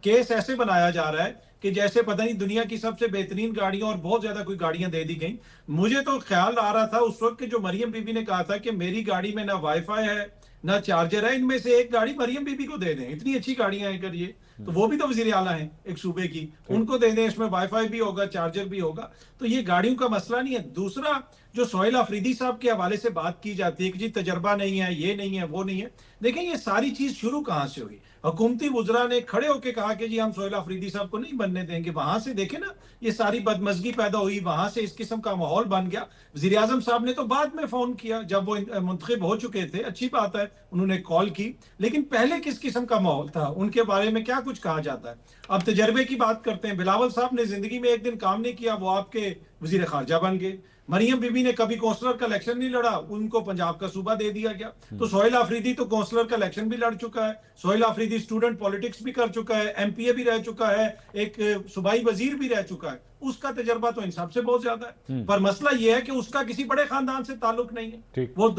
کیس ایسے بنایا جا رہا ہے کہ جیسے پتہ نہیں دنیا کی سب سے بہترین گاڑیاں اور بہت زیادہ کوئی گاڑیاں دے دی گئیں. مجھے تو خیال آ رہا تھا اس وقت کہ جو مریم بی بی نے کہا تھا کہ میری گاڑی میں نہ وائی فائی ہے نہ چارجر ہے, ان میں سے ایک گاڑی مریم بی بی کو دے دیں, اتنی اچھی گاڑیاں ہیں. اگر یہ تو وہ بھی تو وزیر اعلیٰ ہیں ایک صوبے کی, ان کو دے دیں, اس میں وائی فائی بھی ہوگا, چارجر بھی ہوگا. تو یہ گاڑیوں کا مسئلہ نہیں ہے. دوسرا جو سہیل آفریدی صاحب کے حوالے سے بات کی جاتی ہے کہ جی تجربہ نہیں ہے, یہ نہیں ہے, وہ نہیں ہے, دیکھیں یہ ساری چیز شروع کہاں سے ہوئی. حکومتی وزراء نے کھڑے ہو کے کہا کہ جی ہم سہیل آفریدی صاحب کو نہیں بننے دیں گے. وہاں سے دیکھیں نا یہ ساری بدمزگی پیدا ہوئی, وہاں سے اس قسم کا ماحول بن گیا. وزیر اعظم صاحب نے تو بعد میں فون کیا جب وہ منتخب ہو چکے تھے, اچھی بات ہے انہوں نے کال کی, لیکن پہلے کس قسم کا ماحول تھا, ان کے بارے میں کیا کچھ کہا جاتا ہے. اب تجربے کی بات کرتے ہیں. بلاول صاحب نے زندگی میں ایک دن کام نہیں کیا, وہ آپ کے وزیر خارجہ بن گئے. مریم بی بی نے کبھی کونسلر کا الیکشن نہیں لڑا, ان کو پنجاب کا صوبہ دے دیا گیا. تو سہیل آفریدی تو کونسلر کا الیکشن بھی لڑ چکا ہے, سہیل آفریدی اسٹوڈنٹ پالیٹکس بھی کر چکا ہے, ایم پی اے بھی رہ چکا ہے, ایک صوبائی وزیر بھی رہ چکا ہے. اس کا تجربہ تو ان سب سے بہت زیادہ ہے. پر مسئلہ یہ ہے کہ اس کا کسی بڑے خاندان سے تعلق نہیں ہے. وہ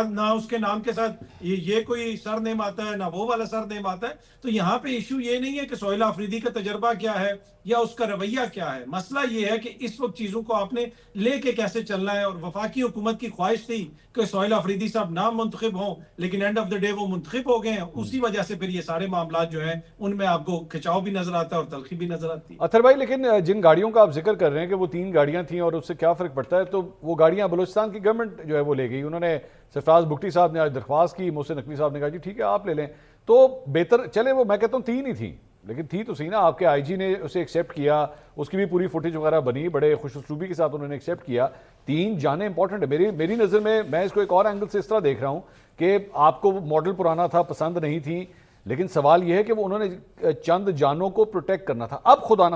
نہ اس کے نام کے ساتھ یہ کوئی سر نیم آتا ہے, نہ وہ والا سر نیم آتا ہے. تو یہاں پہ ایشو یہ نہیں ہے کہ سہیل آفریدی کا تجربہ کیا ہے یا اس کا رویہ کیا ہے. مسئلہ یہ ہے کہ اس وقت چیزوں کو آپ نے لے کے کیسے چلنا ہے. اور وفاقی حکومت کی خواہش تھی کہ سہیل آفریدی صاحب نام منتخب ہوں, لیکن اینڈ آف دا ڈے وہ منتخب ہو گئے ہیں. اسی وجہ سے پھر یہ سارے معاملات جو ہیں ان میں آپ کو کھچاؤ بھی نظر آتا ہے اور تلخی بھی نظر آتی ہے. اطہر بھائی, لیکن جن گاڑیوں کا آپ ذکر کر رہے ہیں کہ وہ 3 گاڑیاں تھیں اور اس سے کیا فرق پڑتا ہے, تو وہ گاڑیاں بلوچستان کی گورنمنٹ جو ہے وہ لے گئی. انہوں نے سرفراز بگٹی صاحب نے آج درخواست کی, محسن نقوی صاحب نے کہا جی ٹھیک ہے آپ لے لیں. تو بہتر چلے, وہ میں کہتا ہوں 3 ہی تھیں, لیکن تھی تو سی نا. آپ کے آئی جی نے اسے ایکسیپٹ کیا, اس کی بھی پوری فوٹیج وغیرہ بنی, بڑے خوش اسلوبی کے ساتھ انہوں نے ایکسیپٹ کیا. 3 جانیں امپورٹنٹ ہے میری نظر میں اس کو ایک اور اینگل سے اس طرح دیکھ رہا ہوں کہ آپ کو ماڈل پرانا تھا, پسند نہیں تھی, لیکن سوال یہ ہے کہ وہ انہوں نے چند جانوں کو پروٹیکٹ کرنا تھا. اب خدا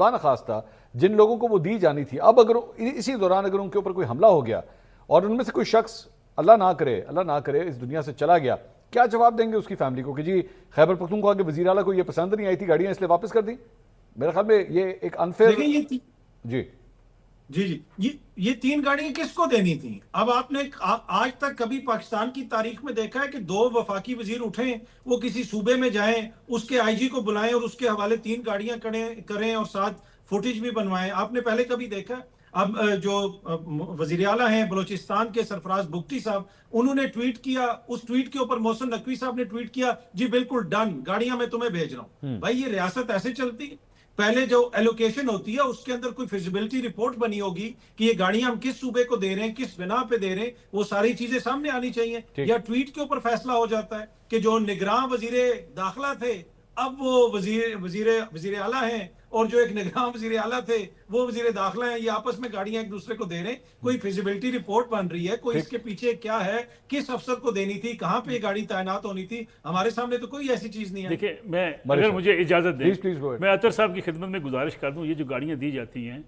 نخواستہ جن لوگوں کو وہ دی جانی تھی, اب اگر اسی دوران اگر ان کے اوپر کوئی حملہ ہو گیا اور ان میں سے کوئی شخص اللہ نہ کرے اس دنیا سے چلا گیا, کیا جواب دیں گے اس کی فیملی کو کہ جی خیبر پختونخوا کے وزیر اعلیٰ کو یہ پسند نہیں آئی تھی گاڑیاں اس لیے واپس کر دیں؟ میرے خیال میں یہ ایک انفیئر. جی یہ 3 گاڑیاں کس کو دینی تھیں؟ اب آپ نے آج تک کبھی پاکستان کی تاریخ میں دیکھا ہے کہ 2 وفاقی وزیر اٹھیں, وہ کسی صوبے میں جائیں, اس کے آئی جی کو بلائیں اور اس کے حوالے 3 گاڑیاں کریں اور ساتھ فوٹیج بھی بنوائیں؟ آپ نے پہلے کبھی دیکھا؟ اب جو وزیر اعلیٰ ہیں بلوچستان کے سرفراز بگٹی صاحب, انہوں نے ٹویٹ کیا, اس ٹویٹ کے اوپر محسن نقوی صاحب نے ٹویٹ کیا جی بالکل ڈن, گاڑیاں میں تمہیں بھیج رہا ہوں. بھائی یہ ریاست ایسے چلتی ہے؟ پہلے جو ایلوکیشن ہوتی ہے اس کے اندر کوئی فیزیبلٹی رپورٹ بنی ہوگی کہ یہ گاڑیاں ہم کس صوبے کو دے رہے ہیں, کس بنا پہ دے رہے ہیں, وہ ساری چیزیں سامنے آنی چاہیے. یا ٹویٹ کے اوپر فیصلہ ہو جاتا ہے کہ جو نگراں وزیر داخلہ تھے اب وہ وزیر اعلیٰ ہیں, اور جو ایک نگراں وزیر اعلیٰ تھے وہ وزیر داخلہ ہیں, یہ آپس میں گاڑیاں ایک دوسرے کو دے رہے ہیں. کوئی فیزیبلٹی رپورٹ بن رہی ہے, کوئی اس کے پیچھے کیا ہے, کس افسر کو دینی تھی, کہاں پہ یہ گاڑی تعینات ہونی تھی, ہمارے سامنے تو کوئی ایسی چیز نہیں ہے. دیکھیں, میں اگر مجھے اجازت دیں میں اطہر صاحب کی خدمت میں گزارش کر دوں, یہ جو گاڑیاں دی جاتی ہیں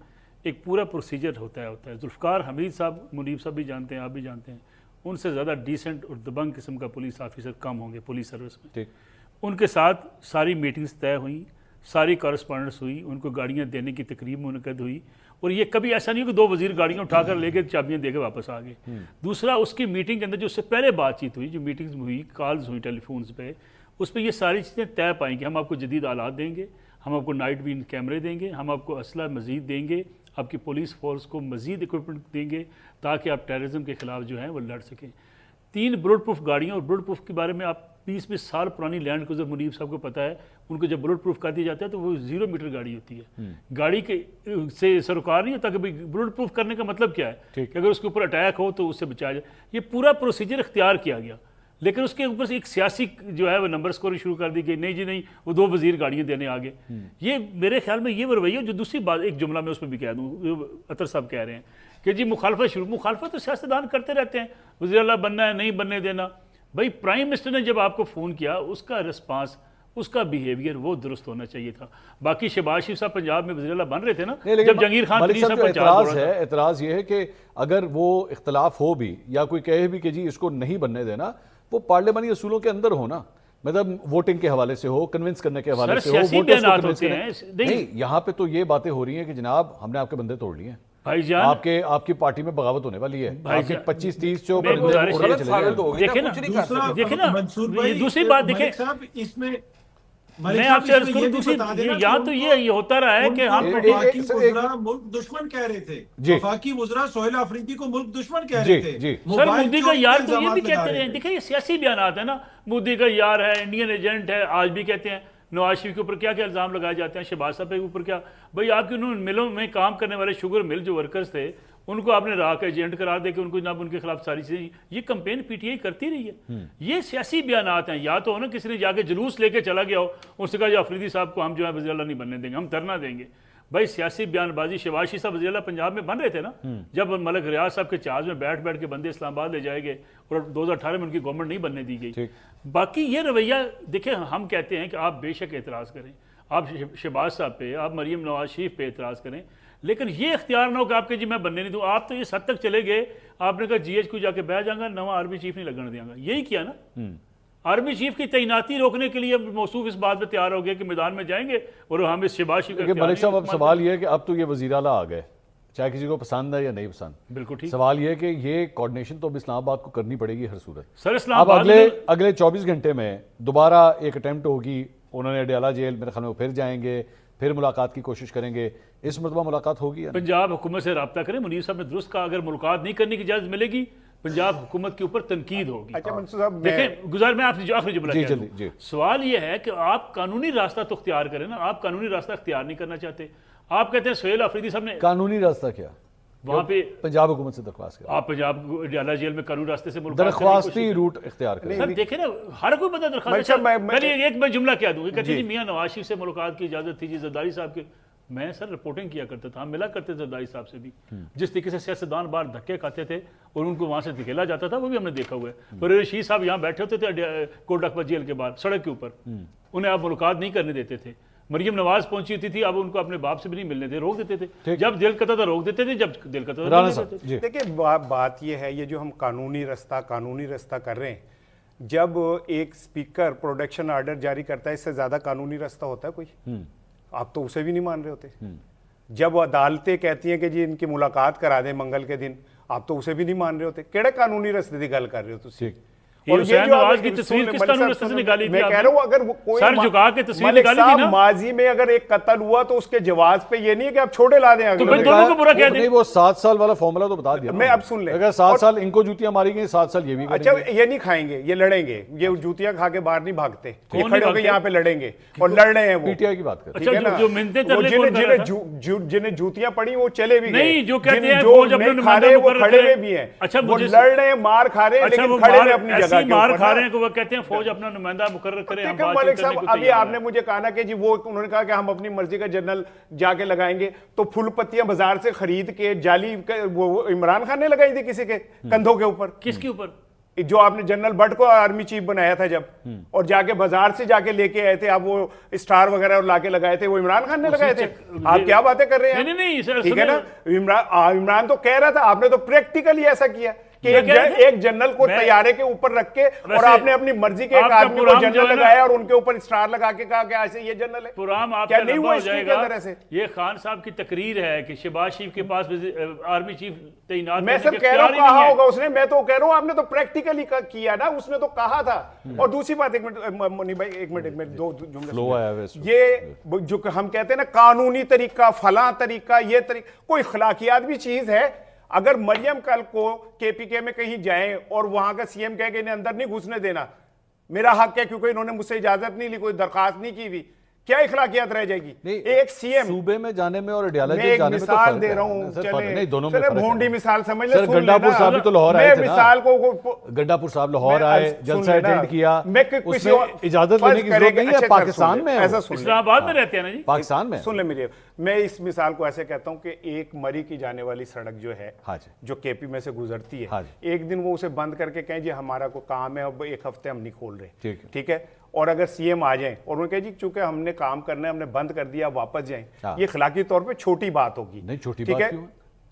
ایک پورا پروسیجر ہوتا ہے. ذوالفقار حمید صاحب, منیب صاحب بھی جانتے ہیں, آپ بھی جانتے ہیں, ان سے زیادہ ڈیسنٹ اور دبنگ قسم کا پولیس آفیسر کم ہوں گے پولیس سروس میں. ان کے ساتھ ساری میٹنگز طے ہوئیں, ساری کارسپونڈنس ہوئی, ان کو گاڑیاں دینے کی تقریب منعقد ہوئی, اور یہ کبھی ایسا نہیں ہو کہ 2 وزیر گاڑیاں اٹھا کر لے کے چابیاں دے کے واپس آ گئے. دوسرا, اس کی میٹنگ کے اندر جو اس سے پہلے بات چیت ہوئی, جو میٹنگز ہوئی, کالز ہوئی ٹیلی فونز پہ, اس پہ یہ ساری چیزیں طے پائیں کہ ہم آپ کو جدید آلات دیں گے, ہم آپ کو نائٹ وین کیمرے دیں گے, ہم آپ کو اسلحہ مزید دیں گے, آپ کی پولیس فورس کو مزید اکوپمنٹ دیں گے تاکہ آپ ٹیررزم کے خلاف جو ہیں وہ لڑ سکیں. 3 بلٹ پروف گاڑیاں, اور بلٹ پروف کے بارے میں آپ 20 سال پرانی لینڈ کروزر منیب صاحب کو پتہ ہے, ان کو جب بلٹ پروف کر دیا جاتا ہے تو وہ 0 میٹر گاڑی ہوتی ہے. گاڑی کے سے سروکار نہیں ہوتا کہ بلٹ پروف کرنے کا مطلب کیا ہے کہ اگر اس کے اوپر اٹیک ہو تو اس سے بچایا جائے. یہ پورا پروسیجر اختیار کیا گیا, لیکن اس کے اوپر سے ایک سیاسی جو ہے وہ نمبر سکوری شروع کر دی گئی, نہیں جی نہیں وہ 2 وزیر گاڑیاں دینے آگے. یہ میرے خیال میں یہ رویہ. جو دوسری بات, ایک جملہ میں اس میں بھی کہہ دوں, اطہر صاحب کہہ رہے ہیں کہ جی مخالفت تو سیاستدان کرتے رہتے ہیں, وزیر اعلیٰ بننا ہے, نہیں بننے دینا. بھائی پرائم منسٹر نے جب آپ کو فون کیا, اس کا رسپانس, اس کا بیہیویئر وہ درست ہونا چاہیے تھا. باقی شہباز شریف صاحب پنجاب میں وزیر اعلیٰ بن رہے تھے نا, جب جہانگیر خان اعتراض یہ ہے کہ اگر وہ اختلاف ہو بھی یا کوئی کہے بھی کہ جی اس کو نہیں بننے دینا, وہ پارلیمانی اصولوں کے اندر ہونا. مطلب ووٹنگ کے حوالے سے ہو, کنونس کرنے کے حوالے سے ہو, سیاسی ووٹرز کو بیانات کنونس ہوتے کرنے. ہیں. نہیں, یہاں پہ تو یہ باتیں ہو رہی ہیں کہ جناب ہم نے آپ کے بندے توڑ لیے ہیں بھائی جان, آپ کی پارٹی میں بغاوت ہونے والی ہے, آپ کے 25-30 جو میں گزارش اڑ کے چلے جائیں. دیکھیں نا دوسری بات دیکھیں, اس میں میں آپ سے عرض کروں دوسری, یہاں تو یہ ہوتا رہا ہے کہ ہم وفاقی وزراء ملک دشمن کہہ رہے تھے, وفاقی وزراء سہیل آفریدی کو ملک دشمن کہہ رہے تھے. سر مودی کا یار تو یہ بھی کہتے رہے ہیں, دیکھیں یہ سیاسی بیانات ہیں نا, مودی کا یار ہے, انڈین ایجنٹ ہے, آج بھی کہتے ہیں. نواز شریف کے اوپر کیا کیا الزام لگائے جاتے ہیں, شہباز صاحب کے اوپر کیا, بھائی آپ کے انہوں ملوں میں کام کرنے والے شوگر مل جو ورکرز تھے ان کو آپ نے راہ کا ایجنٹ کرا دے کہ ان کو جناب ان کے خلاف ساری چیزیں, یہ کمپین پی ٹی آئی کرتی رہی ہے. یہ سیاسی بیانات ہیں, یا تو ہو نا کسی نے جا کے جلوس لے کے چلا گیا ہو, اس نے کہا جو آفریدی صاحب کو ہم جو ہے وزیر اللہ نہیں بننے دیں گے, ہم دھرنا دیں گے. بھائی سیاسی بیان بازی, شہباز شریف صاحب وزیر اللہ پنجاب میں بن رہے تھے نا, جب ملک ریاض صاحب کے جہاز میں بیٹھ کے بندے اسلام آباد لے جائے گئے اور 2018 میں ان کی گورنمنٹ نہیں بننے دی گئی. باقی یہ رویہ دیکھیں, ہم کہتے ہیں کہ آپ بے شک اعتراض کریں, آپ شہباز صاحب پہ, آپ مریم نواز شریف پہ اعتراض کریں, لیکن یہ اختیار نہ ہو کہ آپ کے جی میں بننے نہیں دوں. آپ تو اس حد تک چلے گئے, آپ نے کہا جی ایچ کو جا کے بیٹھ جاؤں گا, نواں آرمی چیف نہیں لگنے دیا گا. یہی کیا نا, آرمی چیف کی تعیناتی روکنے کے لیے موصوف اس بات پہ تیار ہو گیا کہ میدان میں جائیں گے اور ہم اس شہباز شریف کا اختیار. ملک صاحب اب سوال یہ ہے کہ اب تو یہ وزیر اعلیٰ آ گئے, چاہے کسی کو پسند ہے یا نہیں پسند, بالکل ٹھیک. سوال یہ ہے کہ یہ کوارڈینیشن تو اب اسلام آباد کو کرنی پڑے گی ہر صورت. سر اسلام اب آباد اگلے 24 گھنٹے میں دوبارہ ایک اٹیمپٹ ہوگی, انہوں نے اڈیالہ جیل میرے خیال میں پھر جائیں گے, پھر ملاقات کی کوشش کریں گے. اس مرتبہ ملاقات ہوگی, پنجاب حکومت سے رابطہ کریں. منیر صاحب نے درست کہا, اگر ملاقات نہیں کرنے کی اجازت ملے گی پنجاب حکومت کے اوپر تنقید ہوگی. اچھا منصور صاحب, دیکھیں گزار میں آپ سے آخری جملہ کہہ دوں, جی. سوال یہ ہے کہ آپ قانونی راستہ تو اختیار کریں نا, آپ قانونی راستہ اختیار نہیں کرنا چاہتے. آپ کہتے ہیں سہیل آفریدی صاحب نے قانونی راستہ کیا وہاں پہ پنجاب حکومت سے درخواست کیا, آپ پنجاب اڈیالہ جیل میں قانونی راستے سے درخواستی روٹ اختیار کریں. سر دیکھیں نا, ہر کوئی بندہ درخواست. ایک میں جملہ کیا دوں, کہتے ہیں میاں نواز شریف سے ملاقات کی اجازت تھی جی زرداری صاحب کے. میں سر رپورٹنگ کیا کرتا تھا, ہم ملا کرتے تھے زرداری صاحب سے بھی, جس طریقے سے سیاستدان باہر دھکے کھاتے تھے اور ان کو وہاں سے دھکیلا جاتا تھا, وہ بھی ہم نے دیکھا ہوا ہے. اور رشید صاحب یہاں بیٹھے ہوتے تھے کوٹ اکبر جیل کے باہر سڑک کے اوپر, انہیں آپ ملاقات نہیں کرنے دیتے تھے. مریم نواز پہنچی ہوتی تھی, اب ان کو اپنے باپ سے بھی نہیں ملنے تھے, روک دیتے تھے. جب دل کرتا تھا روک دیتے تھے, جب دل کرتا تھا. دیکھیں بات یہ ہے, یہ جو ہم قانونی رستہ کر رہے ہیں, جب ایک اسپیکر پروڈکشن آرڈر جاری کرتا ہے, اس سے زیادہ قانونی رستہ ہوتا ہے کوئی؟ آپ تو اسے بھی نہیں مان رہے ہوتے. جب عدالتیں کہتی ہیں کہ جی ان کی ملاقات کرا دیں منگل کے دن, آپ تو اسے بھی نہیں مان رہے ہوتے. کیڑے قانونی رستے کی گل کر رہے ہو تسی؟ اور حسین نواز کی تصویر کس قانون رستے سے نکالی تھی؟ میں کہہ رہا ہوں اگر کوئی سر جھکا کے تصویر نکالی تھی نا, ماضی میں اگر ایک قتل ہوا تو اس کے جواز پہ یہ نہیں ہے کہ آپ چھوڑے لا دیں. تو پھر دونوں کو برا کہہ دیں. نہیں, وہ 7 سال والا فارمولا تو بتا دیا میں, اب سن لیں, اگر 7 سال ان کو جوتیاں ماری گئی, 7 سال یہ بھی کریں گے. اچھا یہ نہیں کھائیں گے, یہ لڑیں گے, یہ جوتیاں کھا کے باہر نہیں بھاگتے, یہ کھڑے ہو کے یہاں پہ لڑیں گے اور لڑ رہے ہیں. وہ پی ٹی آئی کی بات کریں, اچھا جو منتیں ترلے کون کر رہا تھا, جنہیں جوتیاں پڑی وہ چلے بھی گئے, نہیں جو کہتے ہیں جو نہیں کھا رہے وہ کھڑے ہوئے بھی ہیں. اچھا وہ لڑ رہے ہیں, مار کھا رہے ہیں, لیکن کھڑے ہوئے اپنی جگہ کے مار اوپر. کھا رہے ہیں کہ وہ کہتے ہیں فوج اپنا نمائندہ مقرر کرے. ملک صاحب ابھی آپ نے مجھے کہا نا کہ جی وہ انہوں نے کہا کہ ہم اپنی مرضی کا جنرل جا کے لگائیں گے, تو پھول پتیاں بازار سے خرید کے جعلی وہ عمران خان نے لگائی تھی کسی کے کندھوں کے اوپر. کس کے اوپر؟ جو آپ نے جنرل بٹ کو آرمی چیف بنایا تھا جب, اور جا کے بازار سے جا کے لے کے آئے تھے آپ, وہ اسٹار وغیرہ لا کے لگائے تھے, وہ عمران خان نے لگائے تھے. آپ کیا باتیں کر رہے ہیں؟ نہیں ٹھیک ہے نا, عمران تو کہہ رہا تھا, آپ نے تو پریکٹیکلی ایسا کیا کہ ایک جنرل کو طیارے کے اوپر رکھ کے اور آپ نے اپنی مرضی کے ایک آدمی کو جنرل لگایا اور ان کے اوپر اسٹار لگا کے کہا کہ ایسے یہ جنرل ہے. پرام آپ کیا کا نہیں لمبا ہوا ہو اس کے جائے گا. اندر ایسے؟ یہ خان صاحب کی تقریر ہے کہ شہباز شریف کے پاس آرمی چیف تعینات میں سر کہہ رہا ہوں کہا ہوگا اس نے, میں تو کہہ رہا ہوں آپ نے تو پریکٹیکلی کیا نا, اس نے تو کہا تھا. اور دوسری بات, ایک منٹ منی بھائی, ایک منٹ, دو جملے. یہ جو ہم کہتے ہیں نا قانونی طریقہ, فلاں طریقہ, یہ طریقہ, کوئی اخلاقیات بھی چیز ہے. اگر مریم کل کو کے پی کے میں کہیں جائیں اور وہاں کا سی ایم کہے کہ انہیں اندر نہیں گھسنے دینا, میرا حق ہے کیونکہ انہوں نے مجھ سے اجازت نہیں لی, کوئی درخواست نہیں کی ہوئی, کیا اخلاقیات رہ جائے گی؟ ایک سی ایم صوبے میں جانے میں اور اڈیالہ میں جیل ایک جانے میں تو مثال دے رہا ہوں, چلے بھونڈی مثال سمجھ لیں, گنڈا پور صاحب بھی تو لاہور آئے تھے مثال کو, گنڈا پور صاحب لاہور آئے, جلسہ اٹینڈ کیا, اس میں اجازت لینے کی ضرورت نہیں ہے. پاکستان میں اسلام آباد میں رہتے ہیں نا جی, پاکستان میں. سن لیں میری, میں اس مثال کو ایسے کہتا ہوں کہ ایک مری کی جانے والی سڑک جو ہے, جو کے پی میں سے گزرتی ہے, ایک دن وہ اسے بند کر کے کہیں جی ہمارا کوئی کام ہے, اب ایک ہفتے ہم نہیں کھول رہے, ٹھیک ہے, اور اگر سی ایم آ جائیں اور انہوں نے کہا جی چونکہ ہم نے کام کرنا ہے, ہم نے بند کر دیا, واپس جائیں, یہ اخلاقی طور پہ چھوٹی بات ہوگی. نہیں چھوٹی بات کیوں,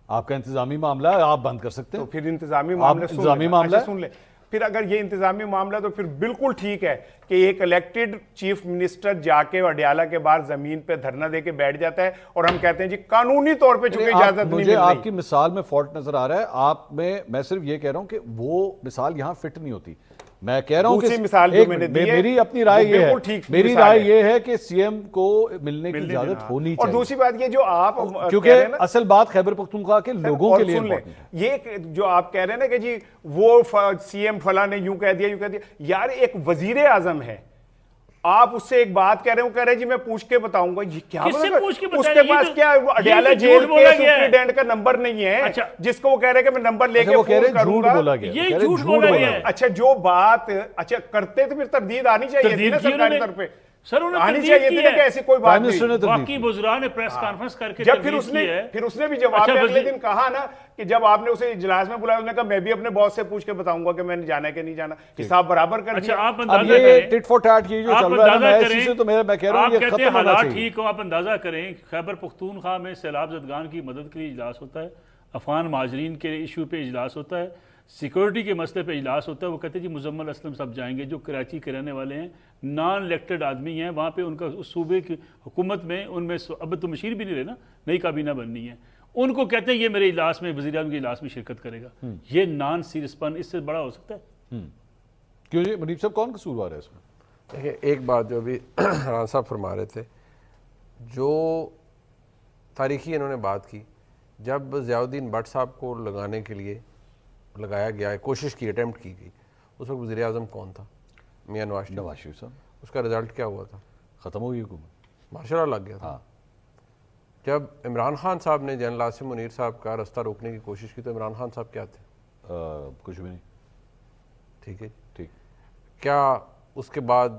آپ کا انتظامی معاملہ ہے, آپ بند کر سکتے ہیں. تو پھر انتظامی معاملہ سن لیں, پھر اگر یہ انتظامی معاملہ تو پھر بالکل ٹھیک ہے کہ ایک الیکٹڈ چیف منسٹر جا کے اڈیالہ کے باہر زمین پہ دھرنا دے کے بیٹھ جاتا ہے اور ہم کہتے ہیں جی قانونی طور پہ چونکہ اجازت نہیں مل رہی. مجھے آپ کی مثال میں فالٹ نظر آ رہا ہے آپ میں صرف یہ کہہ رہا ہوں کہ وہ مثال یہاں فٹ نہیں ہوتی. میں کہہ رہا ہوں کہ میری اپنی رائے یہ ہے, میری رائے یہ ہے کہ سی ایم کو ملنے کی اجازت ہونی چاہیے. اور دوسری بات یہ جو آپ کیونکہ اصل بات خیبر پختونخوا کے لوگوں کے لیے یہ جو آپ کہہ رہے ہیں نا کہ جی وہ سی ایم فلاں نے یوں کہہ دیا یار ایک وزیر اعظم ہے, آپ اس سے ایک بات کہہ رہے ہیں, وہ کہہ رہے ہیں جی میں پوچھ کے بتاؤں گا. یہ کیا اس کے پاس کیا اڈیالہ جیل کے سپرنٹینڈنٹ کا نمبر نہیں ہے جس کو وہ کہہ رہے ہیں کہ میں نمبر لے کے فون کروں گا. یہ جھوٹ بولا گیا. اچھا جو بات کرتے تو پھر تردید آنی چاہیے تھی نا سرکاری طور پہ, سر انہوں نے آنی چاہیے تھی نا کہ ایسی کوئی بات نہیں. باقی وزراء نے پریس کانفرنس کر کے جب پھر اس نے بھی جواب میں اگلے دن کہا نا کہ جب آپ نے اسے اجلاس میں بلایا, اس نے کہا میں بھی اپنے باس سے پوچھ کے بتاؤں گا کہ میں نے جانا ہے کہ نہیں جانا. حساب برابر کر دیا. آپ اندازہ کریں, ٹٹ فور ٹیٹ یہ جو چل رہا ہے اسی سے تو میں کہہ رہا ہوں یہ ختم ہونا چاہیے. ٹھیک ہو, آپ اندازہ کریں خیبر پختونخوا میں سیلاب زدگان کی مدد کے لیے اجلاس ہوتا ہے, افغان مہاجرین کے ایشو پہ اجلاس ہوتا ہے, سیکورٹی کے مسئلے پہ اجلاس ہوتا ہے. وہ کہتے ہیں جی مزمل اسلم صاحب جائیں گے جو کراچی کے رہنے والے ہیں, نان الیکٹڈ آدمی ہیں, وہاں پہ ان کا صوبے کی حکومت میں ان میں اب تو مشیر بھی نہیں رہے نا, نئی کابینہ بننی ہے, ان کو کہتے ہیں یہ میرے اجلاس میں وزیر اعظم کے اجلاس میں شرکت کرے گا. یہ نان سیریس پن اس سے بڑا ہو سکتا ہے؟ کیوں جی منیب صاحب کون قصوروار ہے اس میں؟ دیکھیں ایک بات جو ابھی رانا صاحب فرما رہے تھے, جو تاریخی انہوں نے بات کی, جب ضیاء الدین بٹ صاحب کو لگانے کے لیے لگایا گیا ہے, کوشش کی, اٹیمپٹ کی گئی, اس وقت وزیر اعظم کون تھا؟ میاں نواز شریف صاحب. اس کا رزلٹ کیا ہوا تھا؟ ختم ہو گئی حکومت, ماشاء اللہ لگ گیا تھا. جب عمران خان صاحب نے جنرل عاصم منیر صاحب کا راستہ روکنے کی کوشش کی تو عمران خان صاحب کیا تھے؟ کچھ بھی نہیں. ٹھیک ہے, ٹھیک. کیا اس کے بعد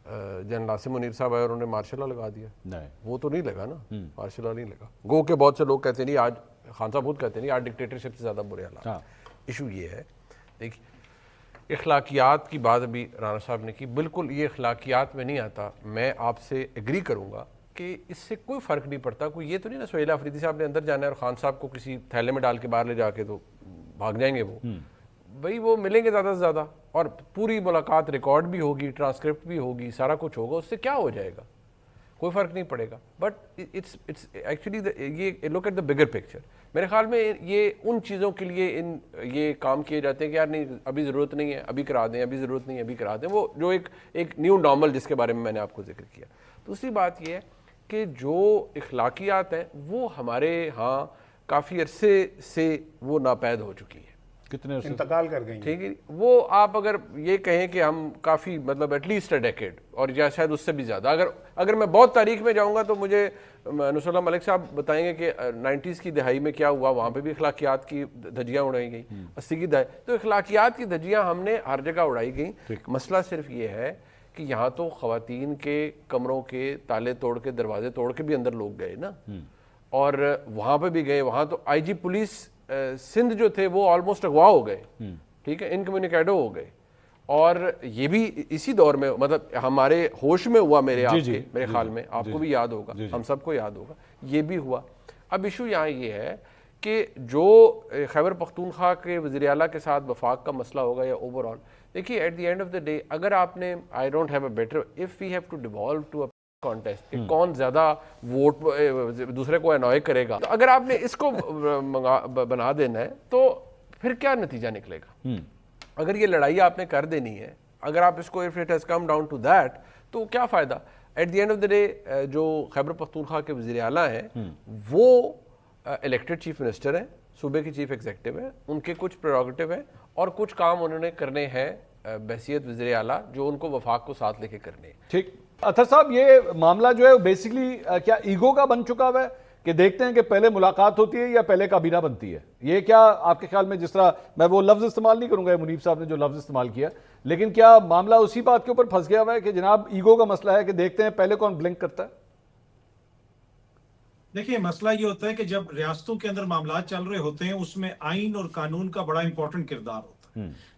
جنرل عاصم منیر صاحب آئے اور انہوں نے مارشل لا لگا دیا؟ نہیں, وہ تو نہیں لگا نا, مارشل لا نہیں لگا. گو کہ بہت سے لوگ کہتے نہیں, آج خان صاحب خود کہتے نہیں آج ڈکٹیٹرشپ سے زیادہ برے حالات. ایشو یہ ہے, دیکھیے اخلاقیات کی بات ابھی رانا صاحب نے کی, بالکل یہ اخلاقیات میں نہیں آتا. میں آپ سے ایگری کروں گا کہ اس سے کوئی فرق نہیں پڑتا. کوئی یہ تو نہیں نا سہیل آفریدی صاحب نے اندر جانا ہے اور خان صاحب کو کسی تھیلے میں ڈال کے باہر لے جا کے تو بھاگ جائیں گے. وہ بھائی وہ ملیں گے زیادہ سے زیادہ اور پوری ملاقات ریکارڈ بھی ہوگی, ٹرانسکرپٹ بھی ہوگی, سارا کچھ ہوگا, اس سے کیا ہو جائے گا, کوئی فرق نہیں پڑے گا. بٹ اٹس ایکچولی یہ look at the bigger picture. میرے خیال میں یہ ان چیزوں کے لیے یہ کام کیے جاتے ہیں کہ یار نہیں ابھی ضرورت نہیں ہے, ابھی کرا دیں, ابھی ضرورت نہیں ہے, ابھی کرا دیں. وہ جو ایک نیو نارمل جس کے بارے میں نے آپ کو ذکر کیا. دوسری بات یہ ہے کہ جو اخلاقیات ہیں وہ ہمارے ہاں کافی عرصے سے وہ ناپید ہو چکی ہے. کتنے انتقال کر گئی, ٹھیک ہے. وہ آپ اگر یہ کہیں کہ ہم کافی مطلب ایٹ لیسٹ اے ڈیکیڈ اور یا شاید اس سے بھی زیادہ, اگر میں بہت تاریخ میں جاؤں گا تو مجھے نصر اللہ ملک صاحب بتائیں گے کہ 90s کی دہائی میں کیا ہوا, وہاں پہ بھی اخلاقیات کی دھجیاں اڑائی گئیں. 80 کی دہائی تو اخلاقیات کی دھجیاں ہم نے ہر جگہ اڑائی گئیں. مسئلہ صرف یہ ہے کہ یہاں تو خواتین کے کمروں کے تالے توڑ کے دروازے توڑ کے بھی اندر لوگ گئے نا, اور وہاں پہ بھی گئے. وہاں تو آئی جی پولیس سندھ جو تھے وہ آلموسٹ اغوا ہو گئے, ٹھیک ہے, انکمیونیکیڈو ہو گئے. اور یہ بھی اسی دور میں مطلب ہمارے ہوش میں ہوا, میرے خیال میں آپ کو بھی یاد ہوگا, ہم سب کو یاد ہوگا, یہ بھی ہوا. اب ایشو یہاں یہ ہے کہ جو خیبر پختونخوا کے وزیر اعلیٰ کے ساتھ وفاق کا مسئلہ ہوگا یا اوور آل, دیکھیے at the end of the day اگر آپ نے I don't have a better if we have to devolve to a contest کہ کون زیادہ ووٹ دوسرے کو انوائے کرے گا, تو اگر آپ نے اس کو بنا دینا ہے تو پھر کیا نتیجہ نکلے گا؟ اگر یہ لڑائی آپ نے کر دینی ہے, اگر آپ اس کو if it has come down to that تو کیا فائدہ؟ At the end of the day جو خیبر پختونخوا کے وزیر اعلیٰ ہیں وہ الیکٹڈ چیف منسٹر ہیں, صوبے کی چیف ایگزیکٹو ہیں, ان کے کچھ پریروگیٹو ہیں اور کچھ کام انہوں نے کرنے ہیں بحیثیت وزیر اعلیٰ جو ان کو وفاق کو ساتھ لے کے کرنے ہیں. ٹھیک. اطہر صاحب یہ معاملہ جو ہے بیسیکلی کیا ایگو کا بن چکا ہوا ہے کہ دیکھتے ہیں کہ پہلے ملاقات ہوتی ہے یا پہلے کابینہ بنتی ہے؟ یہ کیا آپ کے خیال میں, جس طرح میں وہ لفظ استعمال نہیں کروں گا منیب صاحب نے جو لفظ استعمال کیا, لیکن کیا معاملہ اسی بات کے اوپر پھنس گیا ہوا ہے کہ جناب ایگو کا مسئلہ ہے کہ دیکھتے ہیں پہلے کون بلنک کرتا ہے؟ دیکھیں مسئلہ یہ ہوتا ہے کہ جب ریاستوں کے اندر معاملات چل رہے ہوتے ہیں اس میں آئین اور قانون کا بڑا امپورٹنٹ کردار ہوتا ہے.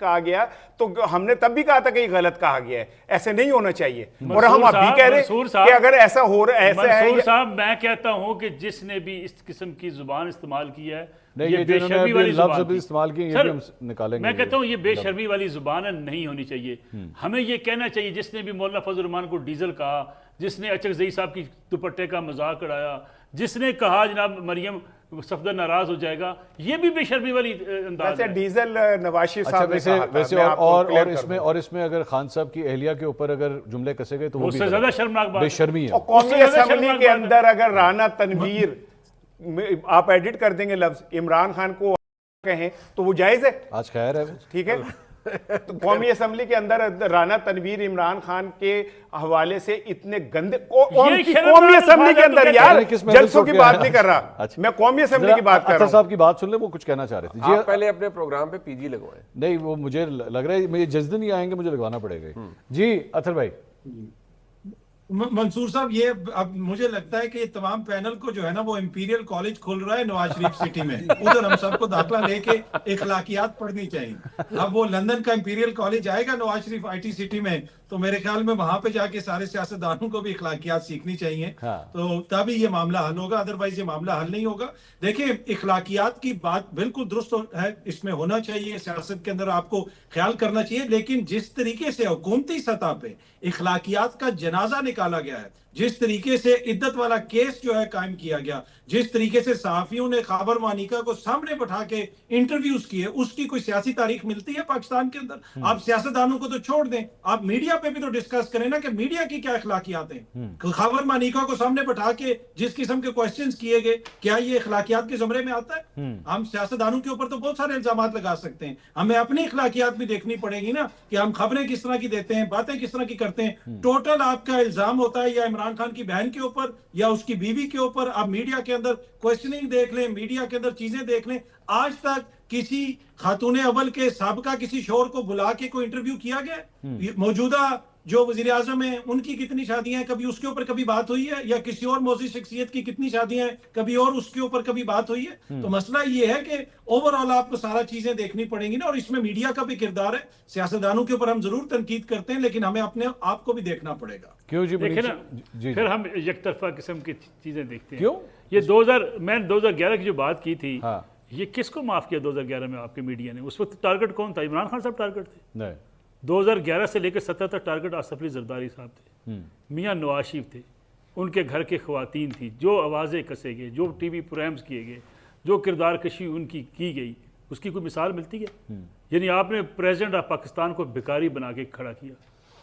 کہا گیا تو ہم نے تب بھی کہا تھا کہ یہ غلط کہا گیا ہے, ایسے نہیں ہونا چاہیے, اور ہم اب بھی کہہ رہے ہیں کہ اگر ایسا ہو رہا ہے. منصور صاحب میں کہتا ہوں کہ جس نے بھی اس قسم کی زبان استعمال کی ہے, یہ بے شرمی والی زبان استعمال کی, یہ بھی ہم نکالیں گے. میں کہتا ہوں یہ بے شرمی والی زبان نہیں ہونی چاہیے. ہمیں یہ کہنا چاہیے جس نے بھی مولانا فضل الرحمان کو ڈیزل کہا, جس نے اچکزئی صاحب کی دوپٹے کا مذاق اڑایا, جس نے کہا جناب مریم صفدر ناراض ہو جائے گا, یہ بھی بے شرمی والی انداز ہے. ڈیزل نواز شریف صاحب نے کہا تھا. ویسے اور اس میں اگر خان صاحب کی اہلیہ کے اوپر اگر جملے کسے گئے تو وہ اس سے زیادہ شرمناک بات بے شرمی ہے. قومی اسمبلی کے اندر اگر رانا تنویر آپ ایڈٹ کر دیں گے لفظ عمران خان کو کہیں تو وہ جائز ہے. آج خیر ہے, ٹھیک ہے. قومی اسمبلی کے اندر رانا تنویر عمران خان کے حوالے سے اتنے گندے, قومی اسمبلی کے اندر یار جلسوں کی بات نہیں کر رہا میں, قومی اسمبلی کی بات کر رہا ہوں. صاحب کی بات سن لیں, وہ کچھ کہنا چاہ رہے تھے. آپ پہلے اپنے پروگرام پہ پی جی لگوائیں. نہیں وہ مجھے لگ رہا ہے مجھے جذبے نہیں آئیں گے, مجھے لگوانا پڑے گا. جی اطہر بھائی. منصور صاحب یہ اب مجھے لگتا ہے کہ یہ تمام پینل کو جو ہے نا وہ امپیریل کالج کھول رہا ہے نواز شریف سٹی میں, ادھر ہم سب کو داخلہ لے کے اخلاقیات پڑھنی چاہیے. اب وہ لندن کا امپیریل کالج آئے گا Nawaz Sharif I T city میں, تو میرے خیال میں وہاں پہ جا کے سارے سیاستدانوں کو بھی اخلاقیات سیکھنی چاہیے, تو تبھی یہ معاملہ حل ہوگا, ادروائز یہ معاملہ حل نہیں ہوگا. دیکھیں اخلاقیات کی بات بالکل درست ہے, اس میں ہونا چاہیے, سیاست کے اندر آپ کو خیال کرنا چاہیے, لیکن جس طریقے سے حکومتی سطح پہ اخلاقیات کا جنازہ نکالا گیا ہے, جس طریقے سے عدت والا کیس جو ہے قائم کیا گیا, جس طریقے سے صحافیوں نے خاور مانیکا کو سامنے بٹھا کے انٹرویوز کیے, اس کی کوئی سیاسی تاریخ ملتی ہے پاکستان کے اندر؟ آپ سیاستدانوں کو تو چھوڑ دیں, آپ میڈیا پہ بھی تو ڈسکس کریں نا کہ میڈیا کی کیا اخلاقیات ہیں. خاور مانیکا کو سامنے بٹھا کے جس قسم کے کوسچنز کیے گئے, کیا یہ اخلاقیات کے زمرے میں آتا ہے؟ ہم سیاستدانوں کے اوپر تو بہت سارے الزامات لگا سکتے ہیں, ہمیں اپنی اخلاقیات بھی دیکھنی پڑے گی نا کہ ہم خبریں کس طرح کی دیتے ہیں, باتیں کس طرح کی کرتے ہیں. ٹوٹل آپ کا الزام ہوتا ہے یا عمران خان کی بہن کے اوپر یا اس کی بیوی کے اوپر. آپ میڈیا کے اندر کوشچننگ دیکھ لیں, میڈیا کے اندر چیزیں دیکھ لیں, آج تک کسی خاتون اول کے سابقہ کسی شوہر کو بلا کے کوئی انٹرویو کیا گیا؟ موجودہ جو وزیر اعظم ہیں ان کی کتنی شادیاں ہیں, کبھی اس کے اوپر کبھی بات ہوئی ہے؟ یا کسی اور معزز شخصیت کی کتنی شادیاں ہیں, کبھی اور اس کے اوپر کبھی بات ہوئی ہے؟ تو مسئلہ یہ ہے کہ اوور آل آپ کو سارا چیزیں دیکھنی پڑیں گی نا, اور اس میں میڈیا کا بھی کردار ہے. سیاستدانوں کے اوپر ہم ضرور تنقید کرتے ہیں, لیکن ہمیں اپنے آپ کو بھی دیکھنا پڑے گا. کیوں جی دیکھیں نا, پھر ہم یک طرفہ قسم کی چیزیں دیکھتے ہیں. کیوں یہ 2011 کی جو بات کی تھی, یہ کس کو معاف کیا 2011 میں آپ کے میڈیا نے؟ اس وقت ٹارگٹ کون تھا؟ عمران خان صاحب ٹارگٹ تھے. 2011 سے لے کے 17 تک ٹارگٹ آصف علی زرداری صاحب تھے, میاں نواز شریف تھے, ان کے گھر کے خواتین تھی, جو آوازیں کسے گئے, جو ٹی وی پروگرامز کیے گئے, جو کردار کشی ان کی گئی, اس کی کوئی مثال ملتی ہے؟ یعنی آپ نے پریزیڈنٹ آف پاکستان کو بھکاری بنا کے کھڑا کیا,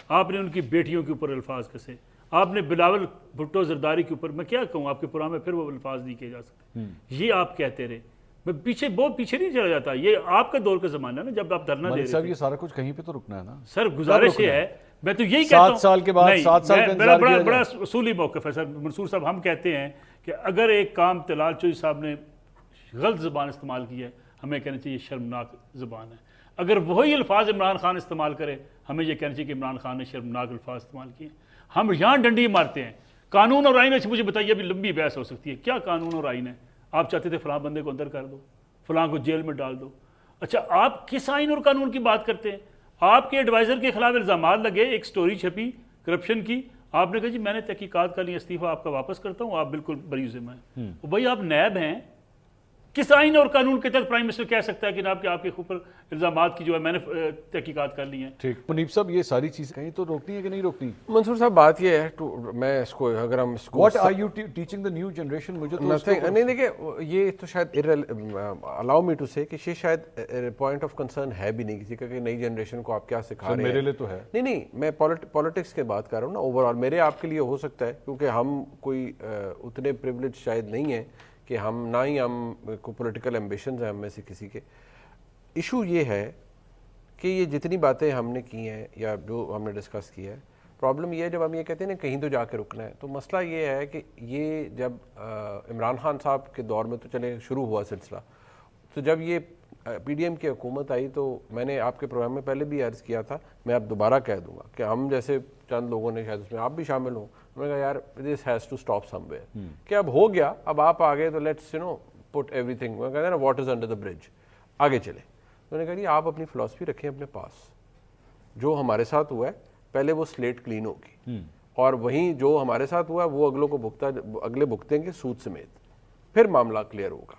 آپ نے ان کی بیٹیوں کے اوپر الفاظ کسے, آپ نے بلاول بھٹو زرداری کے اوپر, میں کیا کہوں آپ کے پروگرام میں پھر وہ الفاظ نہیں کیے جا سکتے. یہ آپ کہتے رہے, میں پیچھے بہت پیچھے نہیں چلا جاتا. یہ آپ کا دور کا زمانہ ہے نا جب آپ دھرنا دے رہے تھے. یہ سارا کچھ کہیں پہ تو رکنا ہے نا سر. گزارش یہ ہے, میں تو یہی کہتا ہوں 7 سال کے بعد 7 سال کا انتظار کیا بڑا اصولی موقف ہے سر. منصور صاحب ہم کہتے ہیں کہ اگر ایک کام طلال چوہدری صاحب نے غلط زبان استعمال کی ہے, ہمیں کہنا چاہیے شرمناک زبان ہے. اگر وہی الفاظ عمران خان استعمال کرے, ہمیں یہ کہنا چاہیے کہ عمران خان نے شرمناک الفاظ استعمال کیے. ہم یہاں ڈنڈی مارتے ہیں. قانون اور آئین ہے, مجھے بتائیے, ابھی لمبی بحث ہو سکتی ہے, کیا قانون اور آئین ہے؟ آپ چاہتے تھے فلاں بندے کو اندر کر دو, فلاں کو جیل میں ڈال دو. اچھا آپ کس آئین اور قانون کی بات کرتے ہیں؟ آپ کے ایڈوائزر کے خلاف الزامات لگے, ایک سٹوری چھپی کرپشن کی, آپ نے کہا جی میں نے تحقیقات کر لی, استعفیٰ آپ کا واپس کرتا ہوں, آپ بالکل بری ذمہ ہیں. بھائی آپ نیب ہیں, کس آئین اور قانون کے تحت پرائم منسٹر کہہ سکتا ہے کہ جناب کہ آپ کے اوپر الزامات کی جو ہے میں نے تحقیقات کر لی ہیں؟ ٹھیک. منیب صاحب یہ ساری چیزیں کہیں تو روکنی ہے کہ نہیں روکنی؟ منصور صاحب بات یہ ہے, میں اس کو اگر ہم اس کو what are you teaching the new generation? مجھے تو نہیں دیکھیں, یہ تو شاید الاؤ می ٹو سے کہ یہ شاید پوائنٹ آف کنسرن ہے بھی نہیں کسی کا کہ نئی جنریشن کو آپ کیا سکھا رہے ہیں. میرے لیے تو ہے. نہیں, میں پالیٹکس کی بات کر رہا ہوں نا. اوور آل میرے آپ کے لیے ہو سکتا ہے, کیونکہ ہم کوئی اتنے پریولیج شاید نہیں ہیں کہ ہم, نہ ہی ہم کو پولیٹیکل ایمبیشنز ہیں ہم میں سے کسی کے. ایشو یہ ہے کہ یہ جتنی باتیں ہم نے کی ہیں یا جو ہم نے ڈسکس کیا ہے, پرابلم یہ ہے جب ہم یہ کہتے ہیں نا کہیں تو جا کے رکنا ہے, تو مسئلہ یہ ہے کہ یہ جب عمران خان صاحب کے دور میں تو چلے شروع ہوا سلسلہ, تو جب یہ پی ڈی ایم کی حکومت آئی تو میں نے آپ کے پروگرام میں پہلے بھی عرض کیا تھا, میں اب دوبارہ کہہ دوں گا کہ ہم جیسے چند لوگوں نے, شاید اس میں آپ بھی شامل ہوں, میں نے کہا یار this has to stop somewhere, کہ اب ہو گیا, اب آپ آگے تو لیٹس پٹ ایوری تھنگ, میں کہتے ہیں نا واٹ از انڈر دا برج, آگے چلے. انہوں نے کہا نہیں آپ اپنی فلاسفی رکھیں اپنے پاس, جو ہمارے ساتھ ہوا ہے پہلے وہ سلیٹ کلین ہوگی, اور وہیں جو ہمارے ساتھ ہوا ہے وہ اگلے بھگتیں گے سود سمیت, پھر معاملہ کلیئر ہوگا,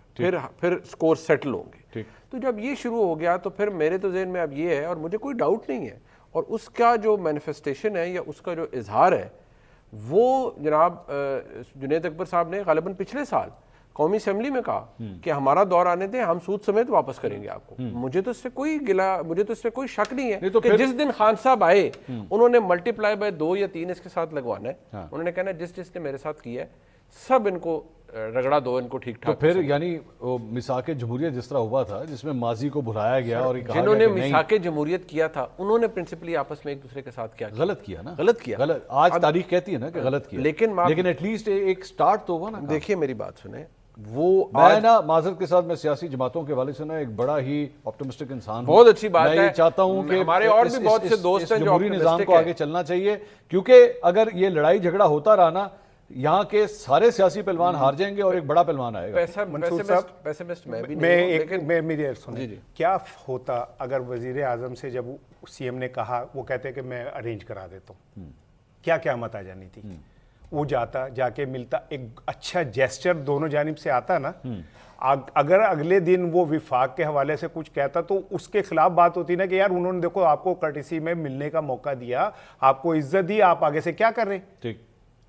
پھر سکور سیٹل ہوں گے. تو جب یہ شروع ہو گیا تو پھر میرے تو ذہن میں اب یہ ہے, اور مجھے کوئی ڈاؤٹ نہیں ہے, اور اس کا جو مینیفیسٹیشن ہے یا اس کا جو اظہار ہے وہ جناب جنید اکبر صاحب نے غالباً پچھلے سال قومی اسمبلی میں کہا کہ ہمارا دور آنے دیں, ہم سود سمیت واپس کریں گے آپ کو. مجھے تو اس سے کوئی مجھے تو اس سے کوئی شک نہیں ہے کہ جس دن خان صاحب آئے انہوں نے ملٹی پلائی بائی 2 یا 3 اس کے ساتھ لگوانا ہے. انہوں نے کہنا جس نے میرے ساتھ کیا ہے سب ان کو رگڑا دو, ان کو ٹھیک ٹھاک. تو پھر یعنی میثاق جمہوریت جس طرح ہوا تھا جس میں ماضی کو بھلایا گیا اور جنہوں نے میثاق جمہوریت کیا تھا انہوں نے پرنسپلی آپس میں ایک دوسرے کے ساتھ کیا غلط کیا نا, غلط کیا. آج تاریخ کہتی ہے نا کہ غلط کیا, لیکن ایٹ لیسٹ ایک سٹارٹ تو ہوا نا. دیکھیے میری بات سنیں, وہ میں نا معذرت کے ساتھ میں سیاسی جماعتوں کے حوالے سے نا ایک بڑا ہی آپٹمسٹک انسان ہوں. بہت اچھی بات ہے, میں یہ چاہتا ہوں کہ ہمارے اور بھی بہت سے دوست ہیں جو جمہوری نظام کو آگے چلنا چاہیے, کیونکہ اگر یہ لڑائی جھگڑا ہوتا رہا نا یہاں کے سارے سیاسی پہلوان ہار جائیں گے اور ایک بڑا پہلوان آئے گا. میری سنیں کیا ہوتا اگر وزیر اعظم سے جب سی ایم نے کہا, وہ کہتے کہ میں ارینج کرا دیتا ہوں, کیا قیامت آ جانی تھی. وہ جاتا, جا کے ملتا, ایک اچھا جیسچر دونوں جانب سے آتا نا. اگر اگلے دن وہ وفاق کے حوالے سے کچھ کہتا تو اس کے خلاف بات ہوتی نا کہ یار انہوں نے دیکھو آپ کو کرٹیسی میں ملنے کا موقع دیا, آپ کو عزت دی, آپ آگے سے کیا کر رہے ہیں.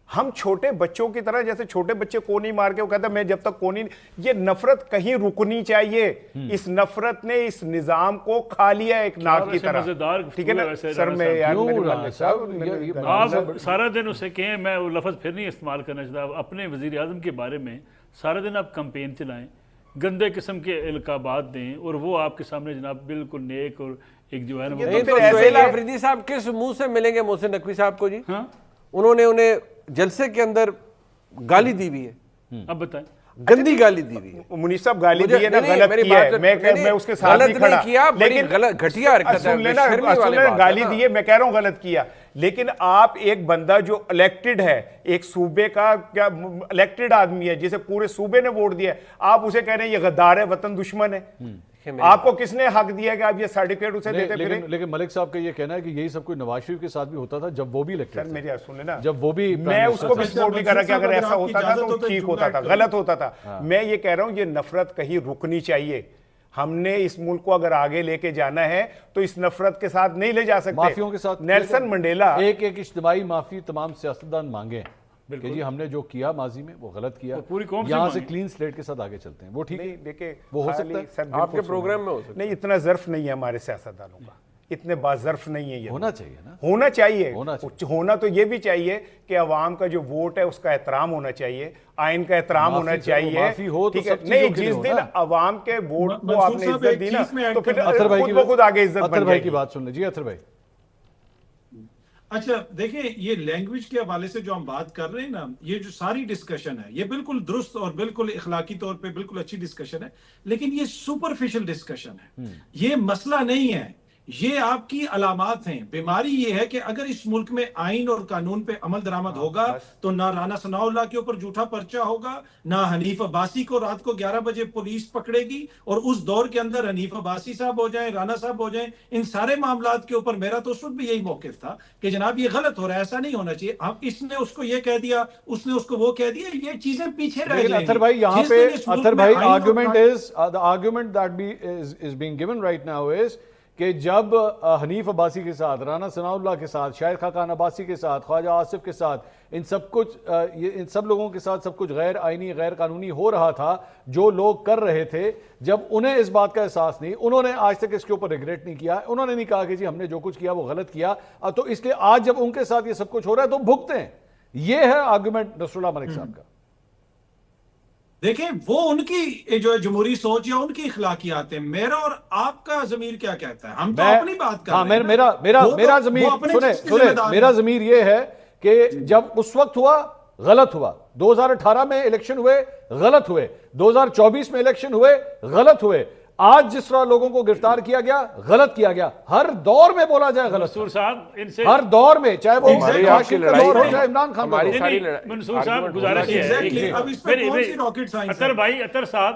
ہم چھوٹے بچوں کی طرح, جیسے چھوٹے بچے کونی مار کے وہ کہتا ہے میں جب تک کونی, یہ نفرت کہیں رکنی چاہیے. اس نفرت نے اس نظام کو کھا لیا ایک ناک کی طرح. ٹھیک ہے نا سر, میں آپ سارا دن اسے کہیں, میں وہ لفظ پھر نہیں استعمال کرنا چاہتا, اپنے وزیر اعظم کے بارے میں سارا دن آپ کمپین چلائیں, گندے قسم کے القابات دیں, اور وہ آپ کے سامنے جناب بالکل نیک اور ایک جو ہے نا. سہیل آفریدی صاحب کس منہ سے ملیں گے محسن نقوی صاحب کو جی؟ انہوں نے انہیں جلسے کے اندر گالی دی ہوئی ہے, اب بتائیں گندی گالی دی ہوئی ہے. منیش صاحب گالی دی ہے نا, غلط کیا ہے, میں اس کے ساتھ نہیں کھڑا, لیکن گھٹیا حرکت ہے, گالی دی ہے, میں کہہ رہا ہوں غلط کیا. لیکن آپ ایک بندہ جو الیکٹڈ ہے, ایک صوبے کا کیا الیکٹڈ آدمی ہے جسے پورے صوبے نے ووٹ دیا ہے, آپ اسے کہہ رہے ہیں یہ غدار ہے, وطن دشمن ہے. آپ کو کس نے حق دیا کہ آپ یہ سرٹیفکیٹ اسے دیتے پھریں؟ لیکن ملک صاحب کا یہ کہنا ہے کہ یہی سب کچھ نواز شریف کے ساتھ بھی ہوتا تھا جب وہ بھی الیکٹڈ سر میری سن لینا, جب وہ بھی, میں اس کو بھی سپورٹ نہیں کر رہا کہ اگر ایسا ہوتا تھا تو ٹھیک ہوتا تھا, غلط ہوتا تھا. میں یہ کہہ رہا ہوں یہ نفرت کہیں رکنی چاہیے. ہم نے اس ملک کو اگر آگے لے کے جانا ہے تو اس نفرت کے ساتھ نہیں لے جا سکتے. معافیوں کے ساتھ نیلسن منڈیلا ایک اجتماعی معافی تمام سیاستدان مانگے کہ جی ہم نے جو کیا ماضی میں وہ غلط کیا, یہاں سے کلین سلیٹ کے ساتھ آگے چلتے ہیں. وہ ٹھیک دیکھیں, وہ ہو سکتا ہے آپ کے پروگرام میں ہو سکتا ہے. نہیں, اتنا ظرف نہیں ہے ہمارے سیاستدانوں کا, اتنے باظرف نہیں ہے. یہ ہونا چاہیے نا, ہونا چاہیے. ہونا تو یہ بھی چاہیے کہ عوام کا جو ووٹ ہے اس کا احترام ہونا چاہیے, آئین کا احترام ہونا چاہیے. نہیں, جس دن عوام کے ووٹ کو آپ نے عزت دی نا تو پھر خود بخود آگے عزت بن جائے گی. اطہر بھائی کی بات سن لیں. جی اطہر بھائی. اچھا دیکھیں, یہ لینگویج کے حوالے سے جو ہم بات کر رہے ہیں نا, یہ جو ساری ڈسکشن ہے یہ بالکل درست اور بالکل اخلاقی طور پہ بالکل اچھی ڈسکشن ہے, لیکن یہ سپرفیشل ڈسکشن ہے. یہ مسئلہ نہیں ہے, یہ آپ کی علامات ہیں. بیماری یہ ہے کہ اگر اس ملک میں آئین اور قانون پہ عمل درآمد ہوگا تو نہ رانا ثناء اللہ کے اوپر جھوٹا پرچہ ہوگا, نہ حنیف عباسی کو رات کو 11 بجے پولیس پکڑے گی, اور اس دور کے اندر حنیف عباسی صاحب ہو جائیں, رانا صاحب ہو جائیں, ان سارے معاملات کے اوپر میرا تو اس وقت بھی یہی موقف تھا کہ جناب یہ غلط ہو رہا ہے, ایسا نہیں ہونا چاہیے. اس نے اس کو یہ کہہ دیا, اس نے اس کو وہ کہہ دیا, یہ چیزیں پیچھے رہ جائیں گی. اطہر بھائی یہاں پہ, اطہر بھائی argument that is being given right now is کہ جب حنیف عباسی کے ساتھ, رانا ثناء اللہ کے ساتھ, شاہد خاقان عباسی کے ساتھ, خواجہ آصف کے ساتھ, ان سب لوگوں کے ساتھ سب کچھ غیر آئینی غیر قانونی ہو رہا تھا, جو لوگ کر رہے تھے, جب انہیں اس بات کا احساس نہیں, انہوں نے آج تک اس کے اوپر ریگریٹ نہیں کیا, انہوں نے نہیں کہا کہ جی ہم نے جو کچھ کیا وہ غلط کیا, تو اس لیے آج جب ان کے ساتھ یہ سب کچھ ہو رہا ہے تو بھگتے ہیں. یہ ہے آرگومنٹ نصر اللہ ملک صاحب کا. دیکھیں وہ ان کی جو جمہوری سوچ یا ان کی اخلاقیات ہیں, میرا اور آپ کا ضمیر کیا کہتا ہے, ہم تو اپنی بات کر رہے ہیں. میرا ضمیر, میرا ضمیر یہ ہے کہ جب اس وقت ہوا غلط ہوا, 2018 میں الیکشن ہوئے غلط ہوئے, 2024 میں الیکشن ہوئے غلط ہوئے, آج جس طرح لوگوں کو گرفتار کیا گیا غلط کیا گیا, ہر دور میں بولا جائے غلط, منصور صاحب ان سے ہر دور میں, چاہے وہ راشد کا دور ہو چاہے عمران خان کا دور. منصور صاحب گزارش ہے, اطہر بھائی, اطہر صاحب